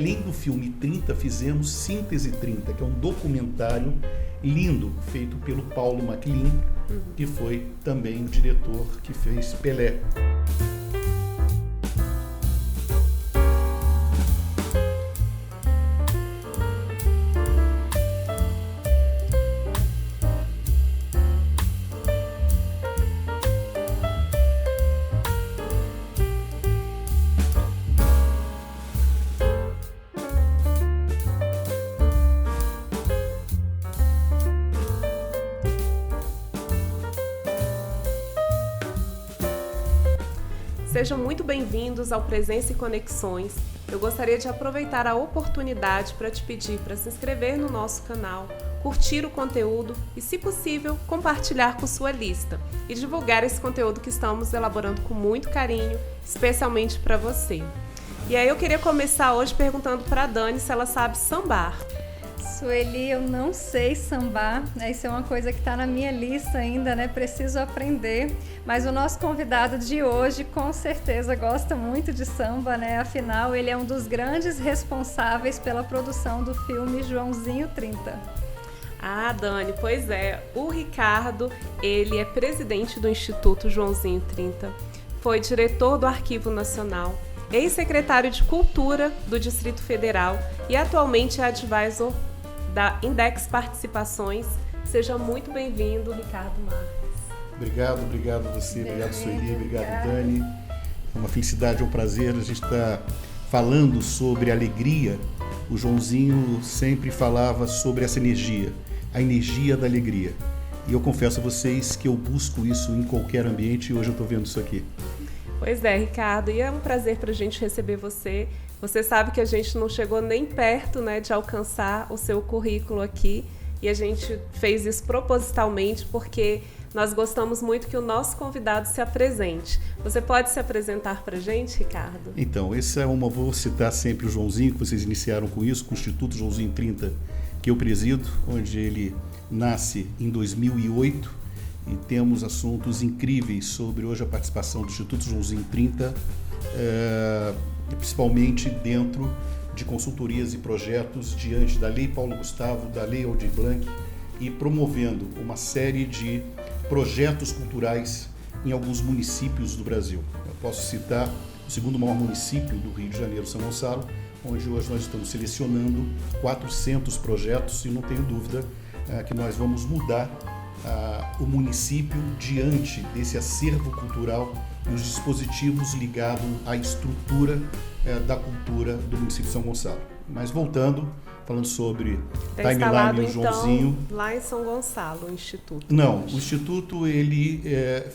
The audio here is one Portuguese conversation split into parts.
Além do filme 30, fizemos Síntese 30, que é um documentário lindo, feito pelo Paulo Maclean, que foi também o diretor que fez Pelé. Sejam muito bem-vindos ao Presença e Conexões. Eu gostaria de aproveitar a oportunidade para te pedir para se inscrever no nosso canal, curtir o conteúdo e, se possível, compartilhar com sua lista e divulgar esse conteúdo que estamos elaborando com muito carinho, especialmente para você. E aí eu queria começar hoje perguntando para a Dani se ela sabe sambar. Sueli, eu não sei sambar, né? Isso é uma coisa que está na minha lista ainda, né? Preciso aprender, mas o nosso convidado de hoje com certeza gosta muito de samba, né? Afinal, ele é um dos grandes responsáveis pela produção do filme Joãozinho 30. Ah, Dani, pois é, o Ricardo, ele é presidente do Instituto Joãozinho 30, foi diretor do Arquivo Nacional, ex-secretário de Cultura do Distrito Federal e atualmente é advisor da Index Participações. Seja muito bem-vindo, Ricardo Marques. Obrigado a você, obrigado Sueli, obrigado Dani. É uma felicidade, é um prazer. A gente está falando sobre alegria. O Joãozinho sempre falava sobre essa energia, a energia da alegria. E eu confesso a vocês que eu busco isso em qualquer ambiente e hoje eu estou vendo isso aqui. Pois é, Ricardo, e é um prazer para a gente receber você. Você sabe que a gente não chegou nem perto, né, de alcançar o seu currículo aqui e a gente fez isso propositalmente porque nós gostamos muito que o nosso convidado se apresente. Você pode se apresentar para a gente, Ricardo? Então, vou citar sempre o Joãozinho, que vocês iniciaram com isso, com o Instituto Joãozinho 30, que eu presido, onde ele nasce em 2008. E temos assuntos incríveis sobre hoje a participação do Instituto Joãozinho 30, principalmente dentro de consultorias e projetos diante da Lei Paulo Gustavo, da Lei Aldir Blanc e promovendo uma série de projetos culturais em alguns municípios do Brasil. Eu posso citar o segundo maior município do Rio de Janeiro, São Gonçalo, onde hoje nós estamos selecionando 400 projetos e não tenho dúvida que nós vamos mudar o município diante desse acervo cultural e os dispositivos ligados à estrutura da cultura do município de São Gonçalo. Mas voltando, falando sobre timeline e o Joãozinho. Então, lá em São Gonçalo, o Instituto. Não, o Instituto ele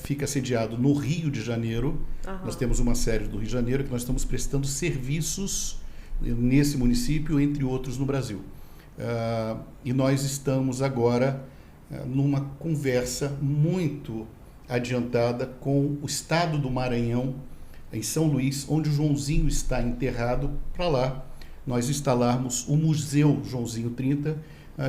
fica sediado no Rio de Janeiro. Nós temos uma sede do Rio de Janeiro que nós estamos prestando serviços nesse município, entre outros no Brasil. E nós estamos agora numa conversa muito adiantada com o estado do Maranhão, em São Luís, onde o Joãozinho está enterrado, para lá nós instalarmos o Museu Joãozinho 30,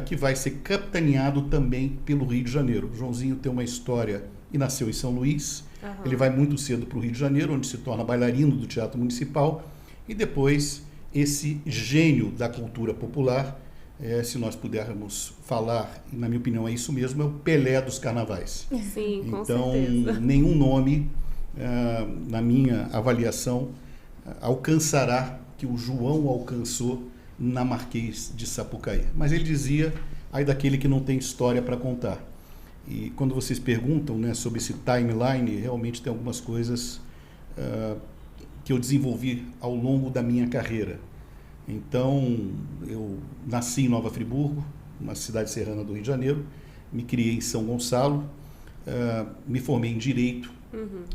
que vai ser capitaneado também pelo Rio de Janeiro. O Joãozinho tem uma história e nasceu em São Luís, ele vai muito cedo para o Rio de Janeiro, onde se torna bailarino do Teatro Municipal, e depois esse gênio da cultura popular, se nós pudermos falar, e na minha opinião é isso mesmo, é o Pelé dos carnavais. Sim, com então, certeza. Nenhum nome, na minha avaliação, alcançará que o João alcançou na Marquês de Sapucaí. Mas ele dizia, ai daquele que não tem história para contar. E quando vocês perguntam, né, sobre esse timeline, realmente tem algumas coisas que eu desenvolvi ao longo da minha carreira. Então, eu nasci em Nova Friburgo, uma cidade serrana do Rio de Janeiro, me criei em São Gonçalo, me formei em Direito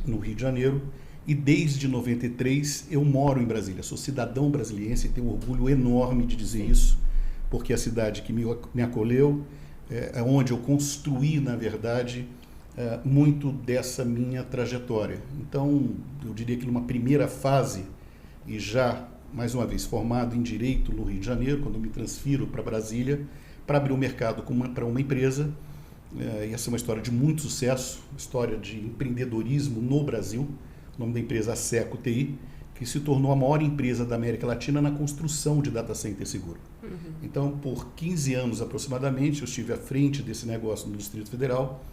no Rio de Janeiro e desde 93 eu moro em Brasília. Sou cidadão brasiliense e tenho um orgulho enorme de dizer isso, porque é a cidade que me acolheu, é onde eu construí, na verdade, muito dessa minha trajetória. Então, eu diria que numa primeira fase, e já mais uma vez formado em Direito no Rio de Janeiro, quando eu me transfiro para Brasília, para abrir o mercado para uma empresa, e essa é uma história de muito sucesso, história de empreendedorismo no Brasil. O nome da empresa é Seco TI, que se tornou a maior empresa da América Latina na construção de data center seguro. Então, por 15 anos aproximadamente, eu estive à frente desse negócio no Distrito Federal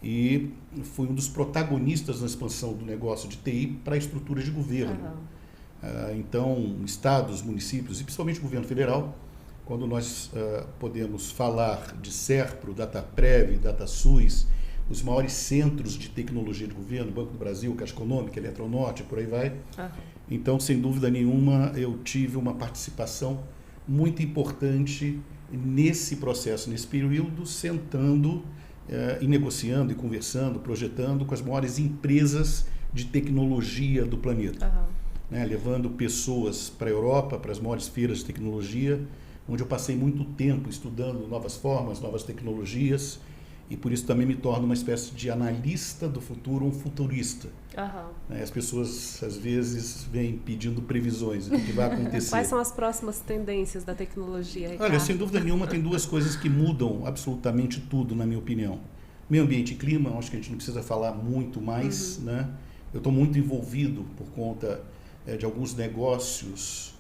e fui um dos protagonistas na expansão do negócio de TI para a estrutura de governo. Então, estados, municípios e principalmente o governo federal, quando nós podemos falar de SERPRO, DataPrev, DataSUS, os maiores centros de tecnologia de governo, Banco do Brasil, Caixa Econômica, Eletronorte, por aí vai. Então, sem dúvida nenhuma, eu tive uma participação muito importante nesse processo, nesse período, sentando e negociando e conversando, projetando com as maiores empresas de tecnologia do planeta. Levando pessoas para a Europa, para as maiores feiras de tecnologia, onde eu passei muito tempo estudando novas formas, novas tecnologias, e por isso também me torno uma espécie de analista do futuro, um futurista. As pessoas, às vezes, vêm pedindo previsões do que vai acontecer. Quais são as próximas tendências da tecnologia, Ricardo? Olha, sem dúvida nenhuma, tem duas coisas que mudam absolutamente tudo, na minha opinião. Meio ambiente e clima, acho que a gente não precisa falar muito mais, né? Eu estou muito envolvido por conta de alguns negócios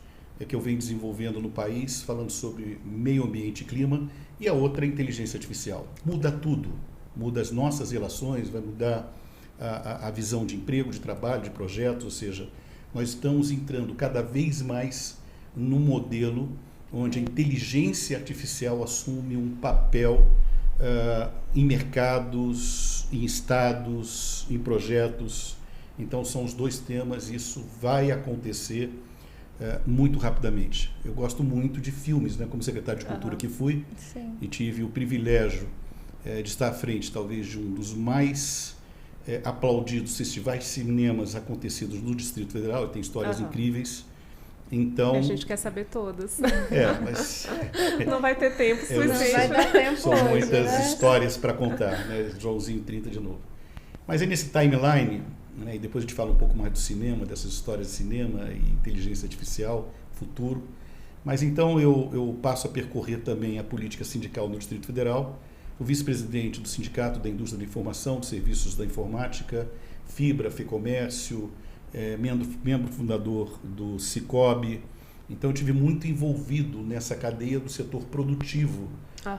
que eu venho desenvolvendo no país, falando sobre meio ambiente e clima, e a outra é a inteligência artificial. Muda tudo, muda as nossas relações, vai mudar a visão de emprego, de trabalho, de projetos, ou seja, nós estamos entrando cada vez mais num modelo onde a inteligência artificial assume um papel em mercados, em estados, em projetos. Então são os dois temas, e isso vai acontecer muito rapidamente. Eu gosto muito de filmes, né? Como secretário de Cultura que fui, e tive o privilégio de estar à frente, talvez, de um dos mais aplaudidos festivais de cinemas acontecidos no Distrito Federal, e tem histórias incríveis. Então, a gente quer saber todas. Mas não vai ter tempo suficiente. Não vai dar tempo são hoje, muitas né? histórias para contar, né? Joãozinho 30 de novo. Mas é nesse timeline, né? E depois a gente fala um pouco mais do cinema, dessas histórias de cinema e inteligência artificial, futuro. Mas então eu passo a percorrer também a política sindical no Distrito Federal, o vice-presidente do Sindicato da Indústria da Informação, dos Serviços da Informática, Fibra, FEComércio, membro fundador do Cicobi. Então eu tive muito envolvido nessa cadeia do setor produtivo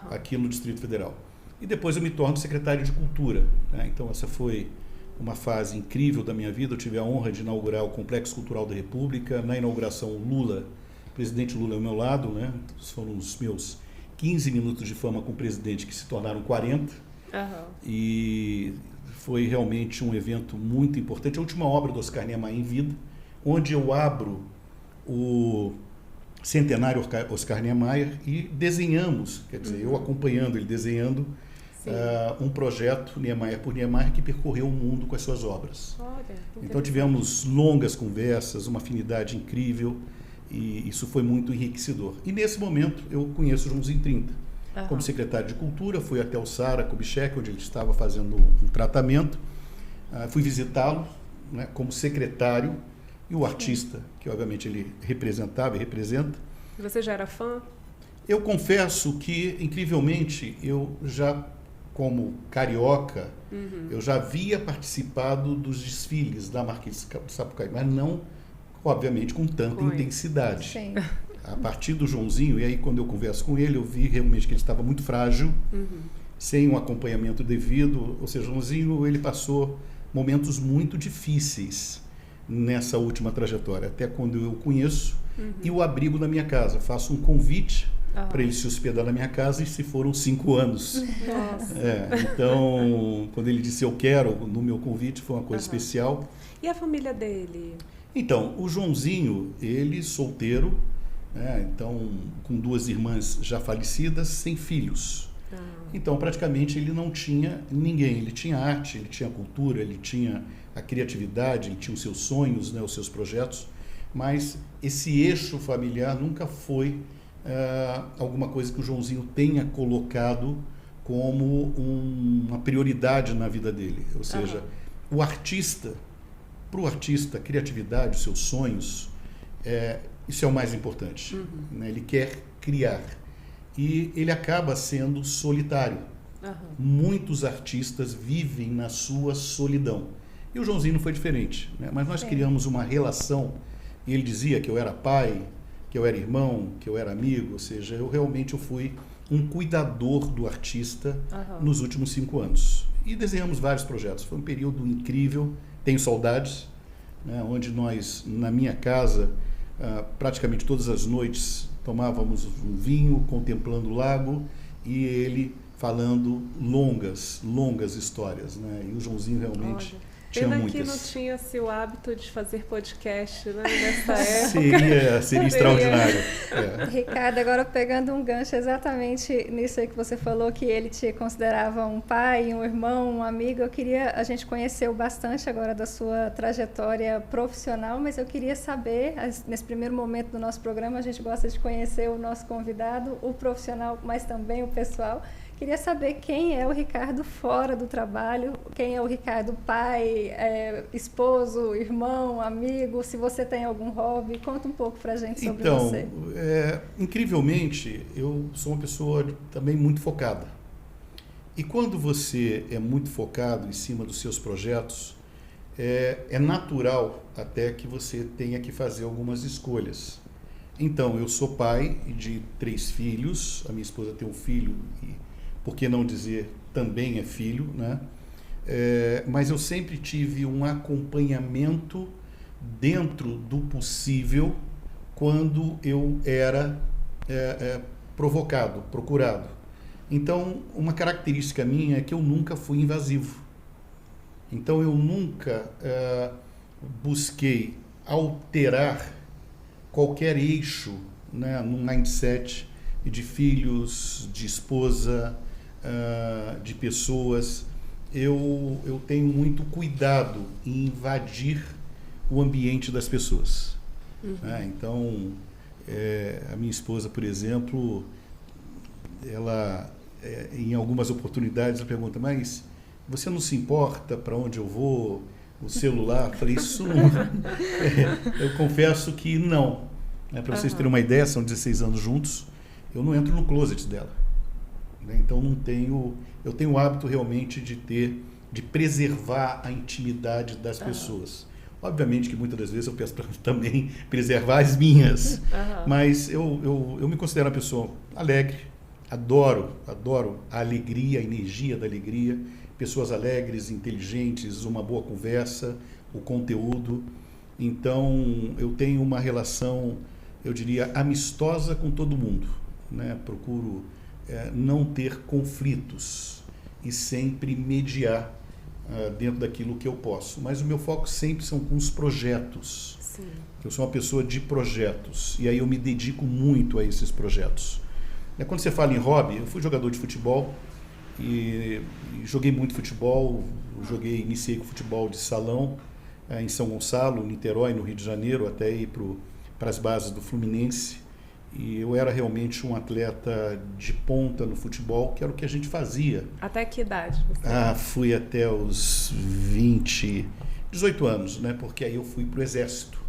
aqui no Distrito Federal. E depois eu me torno secretário de Cultura, né? Então essa foi uma fase incrível da minha vida. Eu tive a honra de inaugurar o Complexo Cultural da República. Na inauguração, o presidente Lula ao meu lado, né? Foram os meus 15 minutos de fama com o presidente, que se tornaram 40. E foi realmente um evento muito importante. A última obra do Oscar Niemeyer em vida, onde eu abro o centenário Oscar Niemeyer e desenhamos, quer dizer, eu acompanhando ele desenhando, um projeto Niemeyer por Niemeyer que percorreu o mundo com as suas obras. Então tivemos longas conversas, uma afinidade incrível, e isso foi muito enriquecedor. E nesse momento eu conheço o Joãozinho 30. Como secretário de Cultura, fui até o Sara Kubitschek, onde ele estava fazendo um tratamento. Fui visitá-lo, né, como secretário, e o artista, que obviamente ele representava e representa. E você já era fã? Eu confesso que, incrivelmente, eu já, como carioca, eu já havia participado dos desfiles da Marquês de Sapucaí, mas não, obviamente, com tanta intensidade. Sim. A partir do Joãozinho, e aí quando eu converso com ele, eu vi realmente que ele estava muito frágil, sem um acompanhamento devido. Ou seja, o Joãozinho, ele passou momentos muito difíceis nessa última trajetória, até quando eu o conheço e o abrigo na minha casa. Faço um convite para ele se hospedar na minha casa, e se foram 5 anos. Então, quando ele disse eu quero, no meu convite, foi uma coisa especial. E a família dele? Então, o Joãozinho, ele solteiro, então com 2 irmãs já falecidas, sem filhos. Então, praticamente, ele não tinha ninguém. Ele tinha arte, ele tinha cultura, ele tinha a criatividade, ele tinha os seus sonhos, né, os seus projetos, mas esse eixo familiar nunca foi alguma coisa que o Joãozinho tenha colocado como uma prioridade na vida dele. Ou seja, o artista, para o artista, a criatividade, os seus sonhos, isso é o mais importante. Né? Ele quer criar. E ele acaba sendo solitário. Muitos artistas vivem na sua solidão. E o Joãozinho não foi diferente. Né? Mas nós criamos uma relação E ele dizia que eu era pai, que eu era irmão, que eu era amigo, ou seja, eu fui um cuidador do artista nos últimos 5 anos. E desenhamos vários projetos. Foi um período incrível, tenho saudades, né, onde nós, na minha casa, praticamente todas as noites tomávamos um vinho, contemplando o lago, e ele falando longas histórias, né? E o Joãozinho realmente tinha pena muitas. que não tinha-se o hábito de fazer podcast, né, nessa época. Seria extraordinário. Ricardo, agora pegando um gancho exatamente nisso aí que você falou, que ele te considerava um pai, um irmão, um amigo, a gente conheceu bastante agora da sua trajetória profissional, mas eu queria saber, nesse primeiro momento do nosso programa, a gente gosta de conhecer o nosso convidado, o profissional, mas também o pessoal. Queria saber quem é o Ricardo fora do trabalho, quem é o Ricardo pai, esposo, irmão, amigo, se você tem algum hobby, conta um pouco pra gente sobre você. Incrivelmente, eu sou uma pessoa também muito focada. E quando você é muito focado em cima dos seus projetos, é natural até que você tenha que fazer algumas escolhas. Então, eu sou pai de 3 filhos, a minha esposa tem um filho e, por que não dizer, também é filho, né? Mas eu sempre tive um acompanhamento dentro do possível quando eu era provocado, procurado. Então, uma característica minha é que eu nunca fui invasivo. Então, eu nunca busquei alterar qualquer eixo, né, no mindset de filhos, de esposa, de pessoas. Eu tenho muito cuidado em invadir o ambiente das pessoas. Então, a minha esposa, por exemplo, ela, em algumas oportunidades, ela pergunta, mas você não se importa para onde eu vou, o celular? Eu falei, isso não. Eu confesso que não. Para vocês terem uma ideia, são 16 anos juntos, eu não entro no closet dela. Então eu tenho o hábito realmente de preservar a intimidade das pessoas. Obviamente que muitas das vezes eu peço para também preservar as minhas, mas eu me considero uma pessoa alegre, adoro a alegria, a energia da alegria, pessoas alegres, inteligentes, uma boa conversa, o conteúdo. Então eu tenho uma relação, eu diria, amistosa com todo mundo, né? Procuro não ter conflitos e sempre mediar dentro daquilo que eu posso. Mas o meu foco sempre são com os projetos. Sim. Eu sou uma pessoa de projetos e aí eu me dedico muito a esses projetos. Quando você fala em hobby, eu fui jogador de futebol e joguei muito futebol, iniciei com futebol de salão em São Gonçalo, Niterói, no Rio de Janeiro, até ir para as bases do Fluminense. E eu era realmente um atleta de ponta no futebol, que era o que a gente fazia. Até que idade? Fui até os 18 anos, né? Porque aí eu fui para o Exército.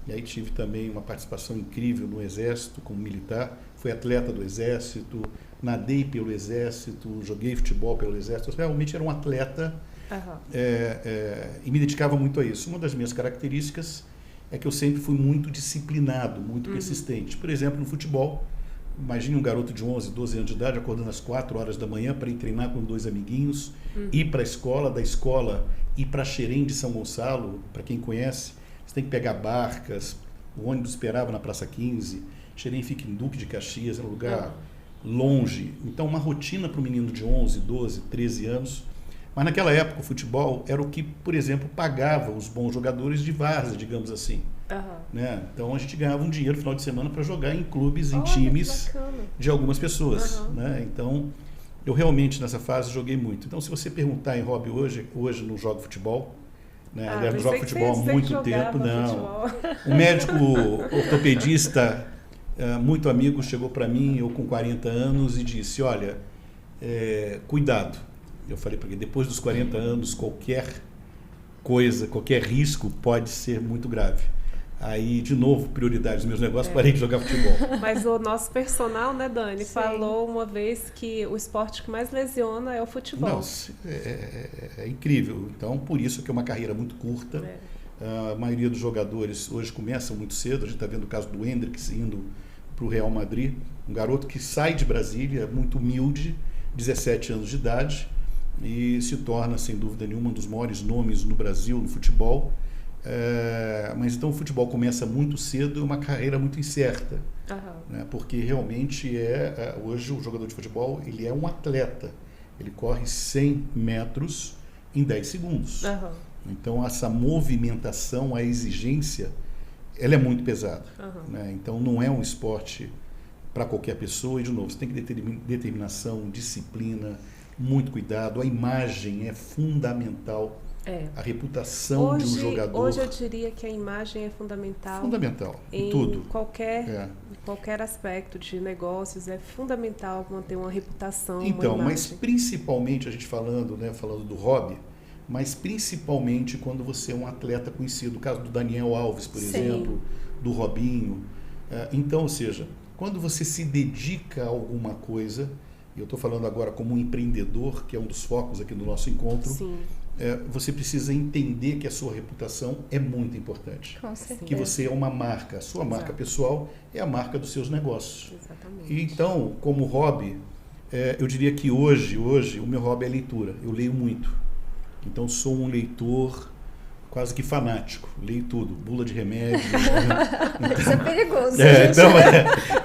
E aí tive também uma participação incrível no Exército, como militar. Fui atleta do Exército, nadei pelo Exército, joguei futebol pelo Exército. Eu realmente era um atleta e me dedicava muito a isso. Uma das minhas características é que eu sempre fui muito disciplinado, muito persistente. Por exemplo, no futebol, imagine um garoto de 11, 12 anos de idade acordando às 4 horas da manhã para ir treinar com 2 amiguinhos, ir para a escola, da escola ir para Xerém de São Gonçalo, para quem conhece, você tem que pegar barcas, o ônibus esperava na Praça 15, Xerém fica em Duque de Caxias, é um lugar longe. Então, uma rotina para um menino de 11, 12, 13 anos. Mas naquela época o futebol era o que, por exemplo, pagava os bons jogadores de várzea, digamos assim. Né? Então a gente ganhava um dinheiro no final de semana para jogar em clubes, em times de algumas pessoas. Né? Então eu realmente nessa fase joguei muito. Então se você perguntar em hobby hoje não jogo futebol. Né? Aliás, não jogo futebol há muito tempo. Não. Um médico ortopedista muito amigo chegou para mim, eu com 40 anos, e disse, olha, cuidado. Eu falei para ele, depois dos 40 anos, qualquer coisa, qualquer risco pode ser muito grave. Aí, de novo, prioridade dos meus negócios, parei de jogar futebol. Mas o nosso personal, né, Dani, falou uma vez que o esporte que mais lesiona é o futebol. Não, é incrível. Então, por isso que é uma carreira muito curta. A maioria dos jogadores hoje começam muito cedo. A gente está vendo o caso do Hendrick indo para o Real Madrid, um garoto que sai de Brasília, muito humilde, 17 anos de idade, e se torna, sem dúvida nenhuma, um dos maiores nomes no Brasil, no futebol. Mas então o futebol começa muito cedo, uma carreira muito incerta, né? Porque realmente hoje o jogador de futebol ele é um atleta, ele corre 100 metros em 10 segundos. Então essa movimentação, a exigência, ela é muito pesada, né? Então não é um esporte para qualquer pessoa, e de novo, você tem que ter determinação, disciplina, muito cuidado, a imagem é fundamental. A reputação de um jogador. Hoje eu diria que a imagem é fundamental. Fundamental, em tudo. Qualquer aspecto de negócios é fundamental manter uma reputação. Então, uma mas principalmente, a gente falando do hobby, mas principalmente quando você é um atleta conhecido, o caso do Daniel Alves, por exemplo, do Robinho. Então, ou seja, quando você se dedica a alguma coisa, e eu estou falando agora como um empreendedor, que é um dos focos aqui do nosso encontro, você precisa entender que a sua reputação é muito importante. Com certeza. Que você é uma marca. A sua marca pessoal é a marca dos seus negócios. Exatamente. E então, como hobby, eu diria que hoje o meu hobby é leitura. Eu leio muito. Então, sou um leitor quase que fanático. Leio tudo. Bula de remédio. Isso é perigoso.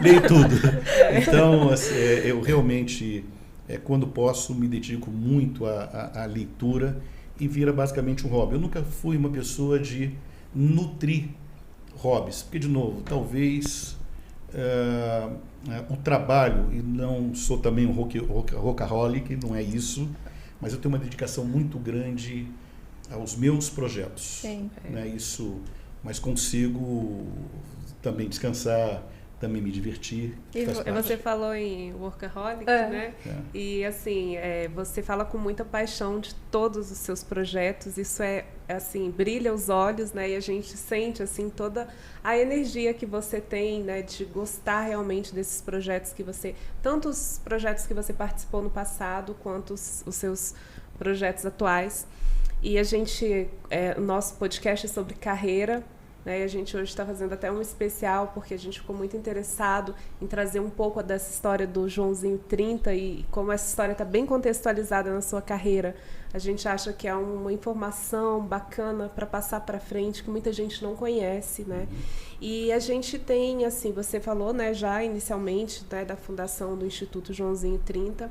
Leio tudo. Então, assim, eu realmente, quando posso, me dedico muito à leitura, e vira basicamente um hobby. Eu nunca fui uma pessoa de nutrir hobbies, porque, de novo, talvez o trabalho, e não sou também um rockaholic, não é isso, mas eu tenho uma dedicação muito grande aos meus projetos. Sim. Né? Isso, mas consigo também descansar, também me divertir. E você falou em workaholic, né? E assim, você fala com muita paixão de todos os seus projetos. Isso assim, brilha os olhos, né? E a gente sente assim toda a energia que você tem, né? De gostar realmente desses projetos tanto os projetos que você participou no passado, quanto os seus projetos atuais. E o nosso podcast é sobre carreira. E a gente hoje está fazendo até um especial, porque a gente ficou muito interessado em trazer um pouco dessa história do Joãozinho 30 e como essa história está bem contextualizada na sua carreira. A gente acha que é uma informação bacana para passar para frente, que muita gente não conhece, né? E a gente tem, assim, você falou, né, já inicialmente, né, da fundação do Instituto Joãozinho 30,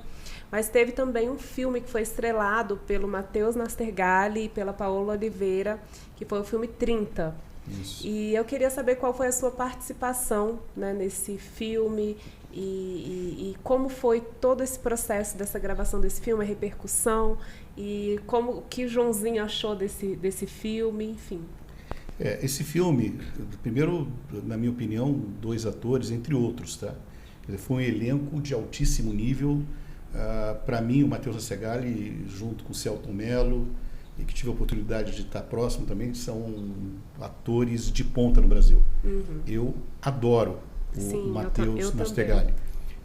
mas teve também um filme que foi estrelado pelo Matheus Nastergalli e pela Paola Oliveira, que foi o filme 30. Isso. E eu queria saber qual foi a sua participação, né, nesse filme e como foi todo esse processo dessa gravação desse filme, a repercussão e o que o Joãozinho achou desse filme, enfim. Esse filme, primeiro, na minha opinião, 2 atores, entre outros, tá? Foi um elenco de altíssimo nível. Para mim, o Matheus Nastergalli, junto com o Celton Mello, e que tive a oportunidade de estar próximo também, são atores de ponta no Brasil. Eu adoro o Matheus Nastergalli.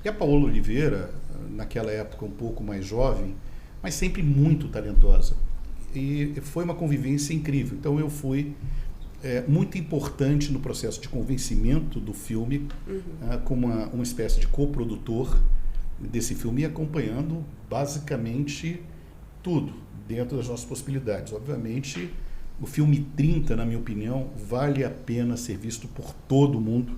E a Paola Oliveira, naquela época um pouco mais jovem, mas sempre muito talentosa. E foi uma convivência incrível. Então eu fui muito importante no processo de convencimento do filme, como uma espécie de coprodutor desse filme, e acompanhando basicamente tudo dentro das nossas possibilidades. Obviamente, o filme 30, na minha opinião, vale a pena ser visto por todo mundo.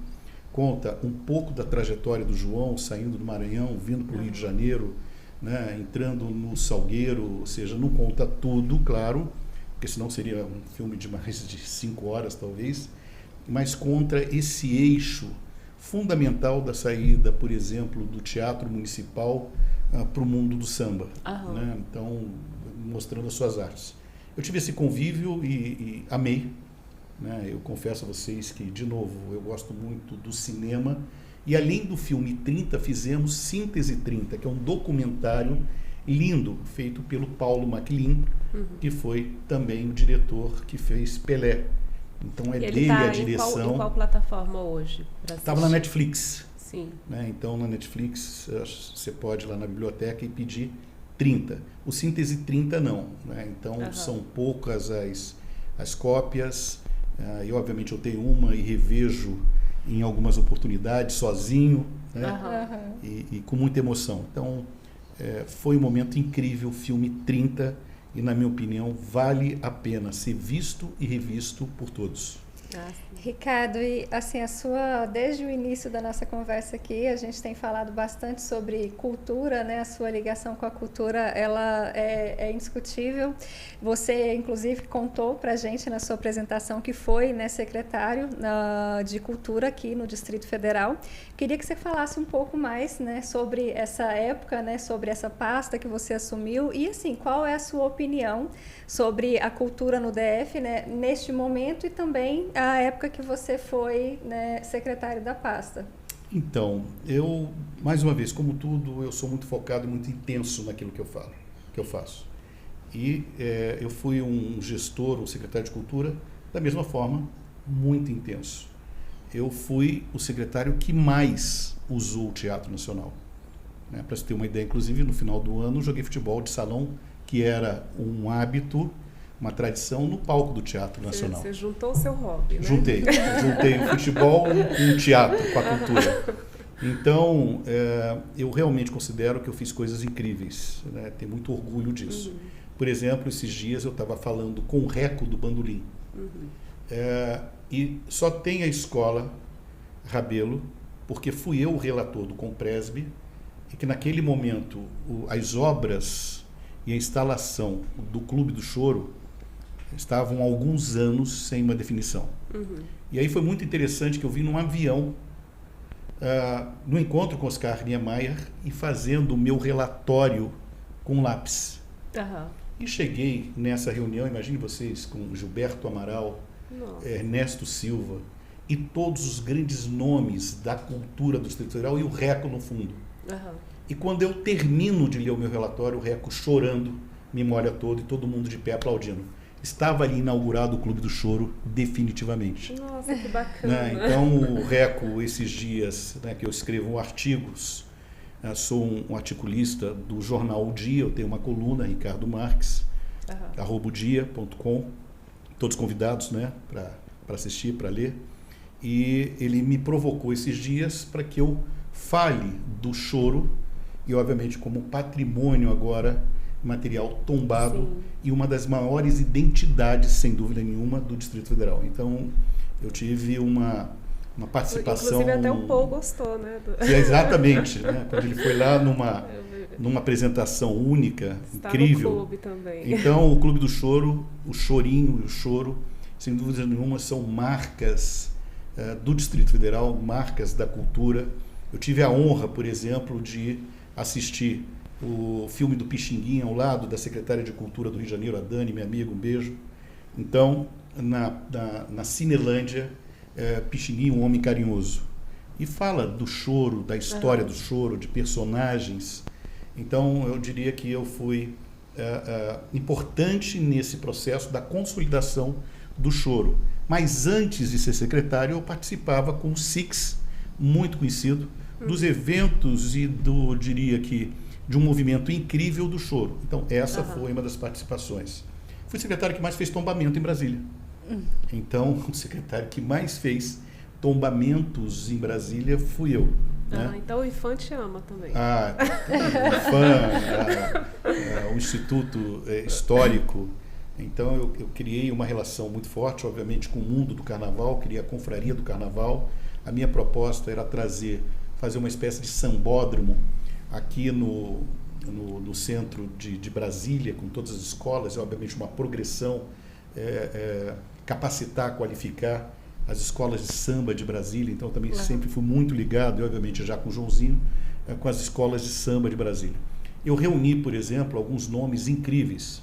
Conta um pouco da trajetória do João, saindo do Maranhão, vindo para o Rio de Janeiro, né, entrando no Salgueiro, ou seja, não conta tudo, claro, porque senão seria um filme de mais de 5 horas, talvez, mas conta esse eixo fundamental da saída, por exemplo, do Teatro Municipal para o mundo do samba. Né? Então, mostrando as suas artes. Eu tive esse convívio e amei, né? Eu confesso a vocês que, de novo, eu gosto muito do cinema, e além do filme 30, fizemos Síntese 30, que é um documentário lindo, feito pelo Paulo Maclean, que foi também o diretor que fez Pelé. Então dele a direção. Em qual plataforma hoje? Estava na Netflix. Sim. Né? Então na Netflix você pode ir lá na biblioteca e pedir 30. O Síntese 30 não. Né? Então são poucas as cópias. Eu, obviamente, eu tenho uma e revejo em algumas oportunidades, sozinho, né? E com muita emoção. Então, foi um momento incrível, o filme 30, e, na minha opinião, vale a pena ser visto e revisto por todos. Ricardo, e assim, desde o início da nossa conversa aqui, a gente tem falado bastante sobre cultura, né? A sua ligação com a cultura, ela é indiscutível. Você, inclusive, contou pra gente na sua apresentação que foi, né, secretário de Cultura aqui no Distrito Federal. Queria que você falasse um pouco mais, né, sobre essa época, né, sobre essa pasta que você assumiu e, assim, qual é a sua opinião sobre a cultura no DF, né, neste momento e também a época que você foi, né, secretário da pasta. Então, mais uma vez, como tudo, eu sou muito focado e muito intenso naquilo que eu faço. E eu fui um gestor, um secretário de Cultura, da mesma forma, muito intenso. Eu fui o secretário que mais usou o Teatro Nacional. Né? Para você ter uma ideia, inclusive, no final do ano, joguei futebol de salão, que era um hábito, uma tradição no palco do Teatro Nacional. Você juntou o seu hobby, né? Juntei o futebol com o teatro, com a cultura. Então, eu realmente considero que eu fiz coisas incríveis, né? Tenho muito orgulho disso. Por exemplo, esses dias eu estava falando com o Reco do Bandolim. E só tem a escola Rabelo, porque fui eu o relator do Compresb, e que naquele momento as obras e a instalação do Clube do Choro estavam há alguns anos sem uma definição. E aí foi muito interessante que eu vim num avião, no encontro com Oscar Niemeyer, e fazendo o meu relatório com lápis. E cheguei nessa reunião, imagine vocês, com Gilberto Amaral, Ernesto Silva, e todos os grandes nomes da cultura do Distrito Federal, e o Reco no fundo. E quando eu termino de ler o meu relatório, o Reco chorando, me molha todo, e todo mundo de pé aplaudindo. Estava ali inaugurado o Clube do Choro definitivamente. Nossa, que bacana. Né? Então, o Reco, esses dias, né, que eu escrevo artigos, sou um articulista do jornal O Dia, eu tenho uma coluna, Ricardo Marques, @odia.com, todos convidados, né, para assistir, para ler. E ele me provocou esses dias para que eu fale do choro, e obviamente como patrimônio agora, material tombado. Sim. E uma das maiores identidades, sem dúvida nenhuma, do Distrito Federal. Então, eu tive uma participação... Inclusive até o Paul gostou, né? Exatamente. Né? Quando ele foi lá numa apresentação única, estava incrível. No clube também. Então, o Clube do Choro, o chorinho e o choro, sem dúvida nenhuma, são marcas do Distrito Federal, marcas da cultura. Eu tive a honra, por exemplo, de assistir o filme do Pixinguinha ao lado da secretária de Cultura do Rio de Janeiro, a Dani, minha amiga, um beijo. Então, na Cinelândia, Pixinguinha, um homem carinhoso. E fala do choro, da história do choro, de personagens. Então, eu diria que eu fui importante nesse processo da consolidação do choro. Mas antes de ser secretário, eu participava com o Six, muito conhecido, dos eventos e diria que, de um movimento incrível do choro. Então, essa foi uma das participações. Fui o secretário que mais fez tombamento em Brasília. Então, o secretário que mais fez tombamentos em Brasília fui eu. Né? Então o IFAM te ama também. O IFAM, o Instituto Histórico. Então, eu criei uma relação muito forte, obviamente, com o mundo do carnaval, criei a Confraria do Carnaval. A minha proposta era fazer uma espécie de sambódromo aqui no centro de Brasília, com todas as escolas, e obviamente uma progressão, capacitar, qualificar as escolas de samba de Brasília. Então, também sempre fui muito ligado, e obviamente já com o Joãozinho, com as escolas de samba de Brasília. Eu reuni, por exemplo, alguns nomes incríveis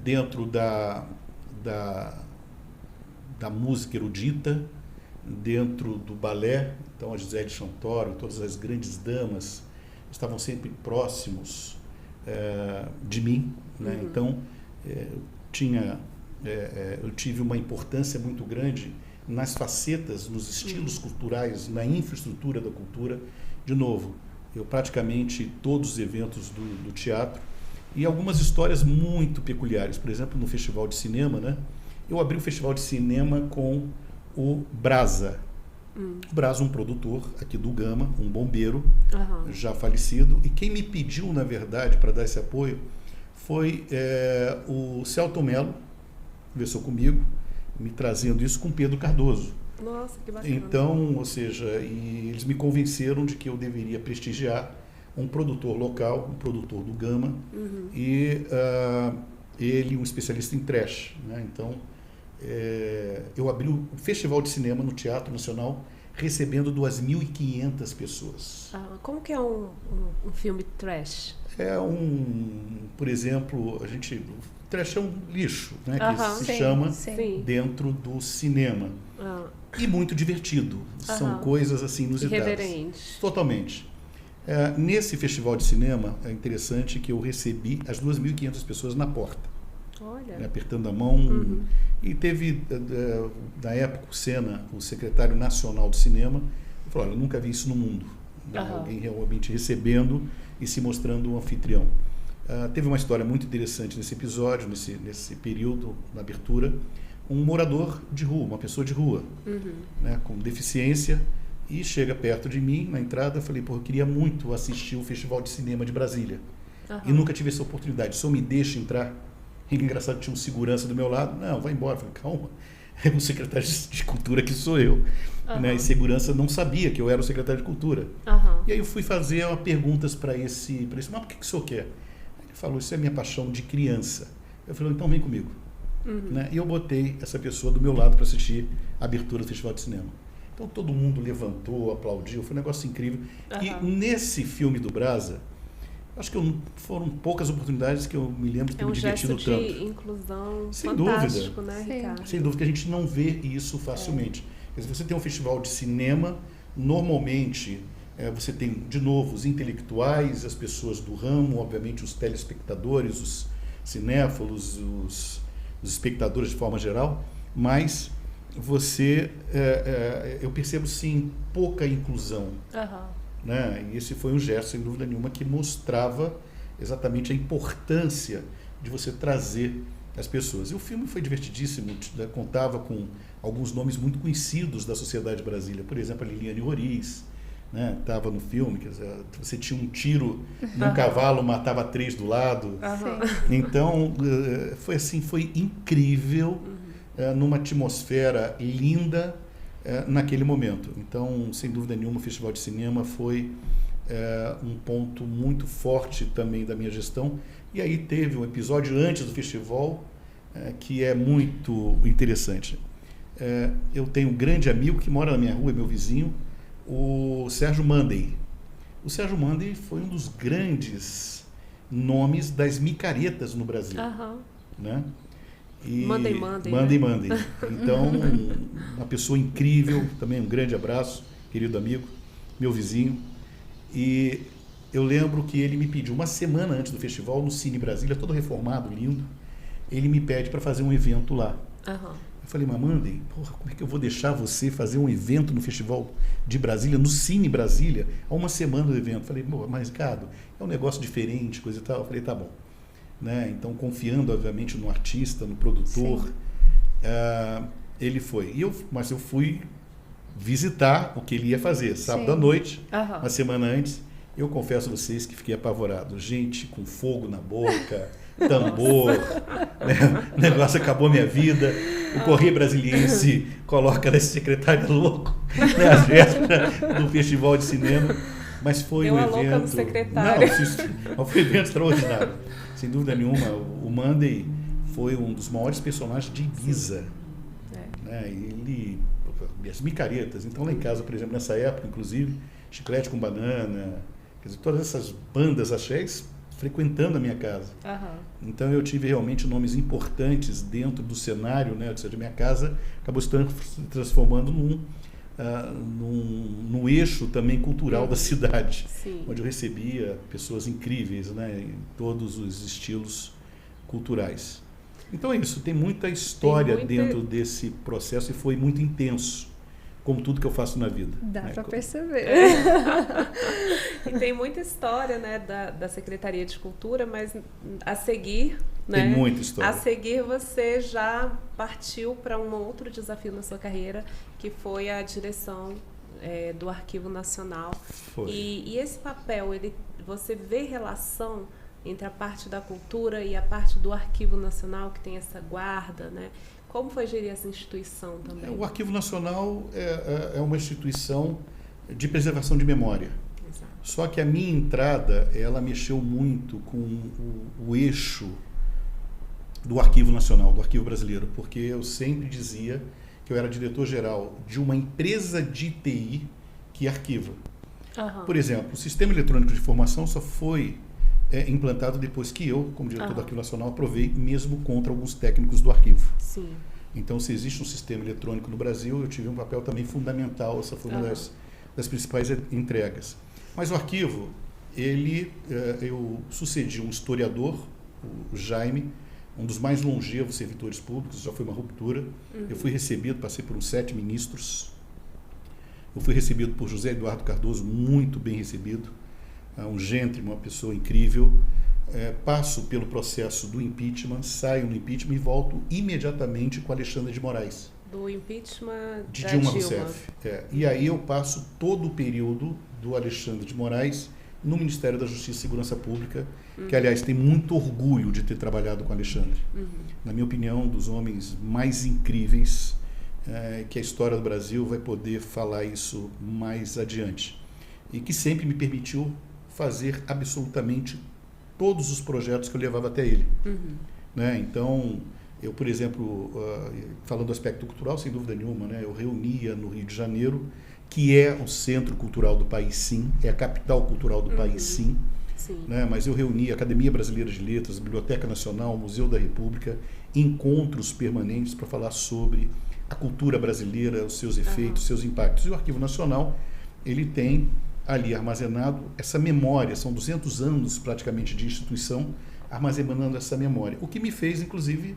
dentro da música erudita, dentro do balé. Então, a Gisele Santoro, todas as grandes damas estavam sempre próximos de mim. Né? Então, eu tive uma importância muito grande nas facetas, nos estilos culturais, na infraestrutura da cultura. De novo, eu praticamente todos os eventos do teatro, e algumas histórias muito peculiares. Por exemplo, no Festival de Cinema, né? Eu abri o Festival de Cinema com o Brasa. O Brasa, um produtor aqui do Gama, um bombeiro, já falecido. E quem me pediu, na verdade, para dar esse apoio foi o Celton Mello, conversou comigo, me trazendo isso com Pedro Cardoso. Nossa, que bacana. Então, ou seja, e eles me convenceram de que eu deveria prestigiar um produtor local, um produtor do Gama, e ele, um especialista em trash, né? Então, eu abri o Festival de Cinema no Teatro Nacional, recebendo 2.500 pessoas. Como que é um filme trash? Por exemplo, trash é um lixo, né, que se sim, chama sim. dentro do cinema. E muito divertido. São coisas assim inusitadas. Irreverentes. Totalmente. Nesse festival de cinema, é interessante que eu recebi as 2.500 pessoas na porta. Olha. Né, apertando a mão. E teve, na época, o Senna, o secretário nacional de cinema, falou: olha, eu nunca vi isso no mundo. Alguém realmente recebendo e se mostrando um anfitrião. Teve uma história muito interessante nesse episódio, nesse período, na abertura. Um morador de rua, uma pessoa de rua, né, com deficiência, e chega perto de mim, na entrada, eu falei: pô, eu queria muito assistir o Festival de Cinema de Brasília. E nunca tive essa oportunidade. Só me deixa entrar. E engraçado, tinha um segurança do meu lado. Não, vai embora. Eu falei: calma, é o secretário de Cultura que sou eu. Né? E segurança não sabia que eu era o secretário de Cultura. E aí eu fui fazer perguntas para esse, mas por que o senhor quer? Ele falou: isso é minha paixão de criança. Eu falei: então vem comigo. Né? E eu botei essa pessoa do meu lado para assistir a abertura do Festival de Cinema. Então todo mundo levantou, aplaudiu, foi um negócio incrível. E nesse filme do Brasa, acho que foram poucas oportunidades que eu me lembro de ter me divertido tanto. É um gesto de inclusão sem fantástico, dúvida, né, Ricardo? Sem dúvida, que a gente não vê isso facilmente. Se você tem um festival de cinema, normalmente você tem, de novo, os intelectuais, as pessoas do ramo, obviamente os telespectadores, os cinéfilos, os espectadores de forma geral, mas eu percebo sim pouca inclusão. Né? E esse foi um gesto, sem dúvida nenhuma, que mostrava exatamente a importância de você trazer as pessoas. E o filme foi divertidíssimo, contava com alguns nomes muito conhecidos da sociedade brasileira, por exemplo, a Liliane Roriz, né? Estava no filme, quer dizer, você tinha um tiro num cavalo, matava 3 do lado. Então, foi incrível, numa atmosfera linda, naquele momento. Então, sem dúvida nenhuma, o Festival de Cinema foi um ponto muito forte também da minha gestão. E aí teve um episódio antes do festival que é muito interessante. Eu tenho um grande amigo que mora na minha rua, é meu vizinho, o Sérgio Mandey. O Sérgio Mandey foi um dos grandes nomes das micaretas no Brasil. Né? Mandem. Então, uma pessoa incrível, também um grande abraço, querido amigo, meu vizinho. E eu lembro que ele me pediu, uma semana antes do festival, no Cine Brasília, todo reformado, lindo, ele me pede para fazer um evento lá. Eu falei: mas Mandem, porra, como é que eu vou deixar você fazer um evento no Festival de Brasília, no Cine Brasília, há uma semana do evento? Eu falei: mas Ricardo, é um negócio diferente, coisa e tal. Eu falei: tá bom. Né? Então, confiando, obviamente, no artista, no produtor, ele foi. Mas eu fui visitar o que ele ia fazer, sábado à noite, uma semana antes. Eu confesso a vocês que fiquei apavorado. Gente com fogo na boca, tambor, né? O negócio acabou a minha vida. O Correio Brasiliense coloca esse secretário louco, né? A véspera do Festival de Cinema. Mas foi um evento... louca no secretário. Não, foi um evento extraordinário. Sem dúvida nenhuma, o Mandey foi um dos maiores personagens de Ibiza. Né? As micaretas. Então, lá em casa, por exemplo, nessa época, inclusive, Chiclete com Banana, quer dizer, todas essas bandas axés frequentando a minha casa. Então, eu tive realmente nomes importantes dentro do cenário, né? Ou seja, a minha casa acabou se transformando num eixo também cultural da cidade, onde eu recebia pessoas incríveis, né, em todos os estilos culturais. Então é isso, tem muita história dentro desse processo e foi muito intenso, como tudo que eu faço na vida. Dá né? para perceber. E tem muita história, né, da Secretaria de Cultura, mas a seguir, né, Tem muita história. a seguir você já partiu para um outro desafio na sua carreira, que foi a direção do Arquivo Nacional. Foi. E esse papel, você vê relação entre a parte da cultura e a parte do Arquivo Nacional, que tem essa guarda, né? Como foi gerir essa instituição também? O Arquivo Nacional é uma instituição de preservação de memória. Exato. Só que a minha entrada, ela mexeu muito com o eixo do Arquivo Nacional, do Arquivo Brasileiro, porque eu sempre dizia que eu era diretor-geral de uma empresa de TI que arquiva. Uhum. Por exemplo, o Sistema Eletrônico de Informação só foi implantado depois que eu, como diretor do Arquivo Nacional, aprovei, mesmo contra alguns técnicos do arquivo. Sim. Então, se existe um sistema eletrônico no Brasil, eu tive um papel também fundamental, essa foi uma das principais entregas. Mas o arquivo, eu sucedi um historiador, o Jaime, um dos mais longevos servidores públicos, já foi uma ruptura. Eu fui recebido, passei por uns 7 ministros. Eu fui recebido por José Eduardo Cardoso, muito bem recebido, um gentleman, uma pessoa incrível. Passo pelo processo do impeachment, saio no impeachment e volto imediatamente com Alexandre de Moraes. Do impeachment de da Dilma Rousseff. E aí eu passo todo o período do Alexandre de Moraes no Ministério da Justiça e Segurança Pública, que, aliás, tem muito orgulho de ter trabalhado com Alexandre. Na minha opinião, um dos homens mais incríveis que a história do Brasil vai poder falar isso mais adiante. E que sempre me permitiu fazer absolutamente todos os projetos que eu levava até ele. Né? Então, eu, por exemplo, falando do aspecto cultural, sem dúvida nenhuma, né? Eu reunia no Rio de Janeiro, que é o centro cultural do país, sim, é a capital cultural do país, sim. Né? Mas eu reunia a Academia Brasileira de Letras, a Biblioteca Nacional, o Museu da República, encontros permanentes para falar sobre a cultura brasileira, os seus efeitos, seus impactos. E o Arquivo Nacional, ele tem ali armazenado essa memória, são 200 anos praticamente de instituição armazenando essa memória. O que me fez, inclusive,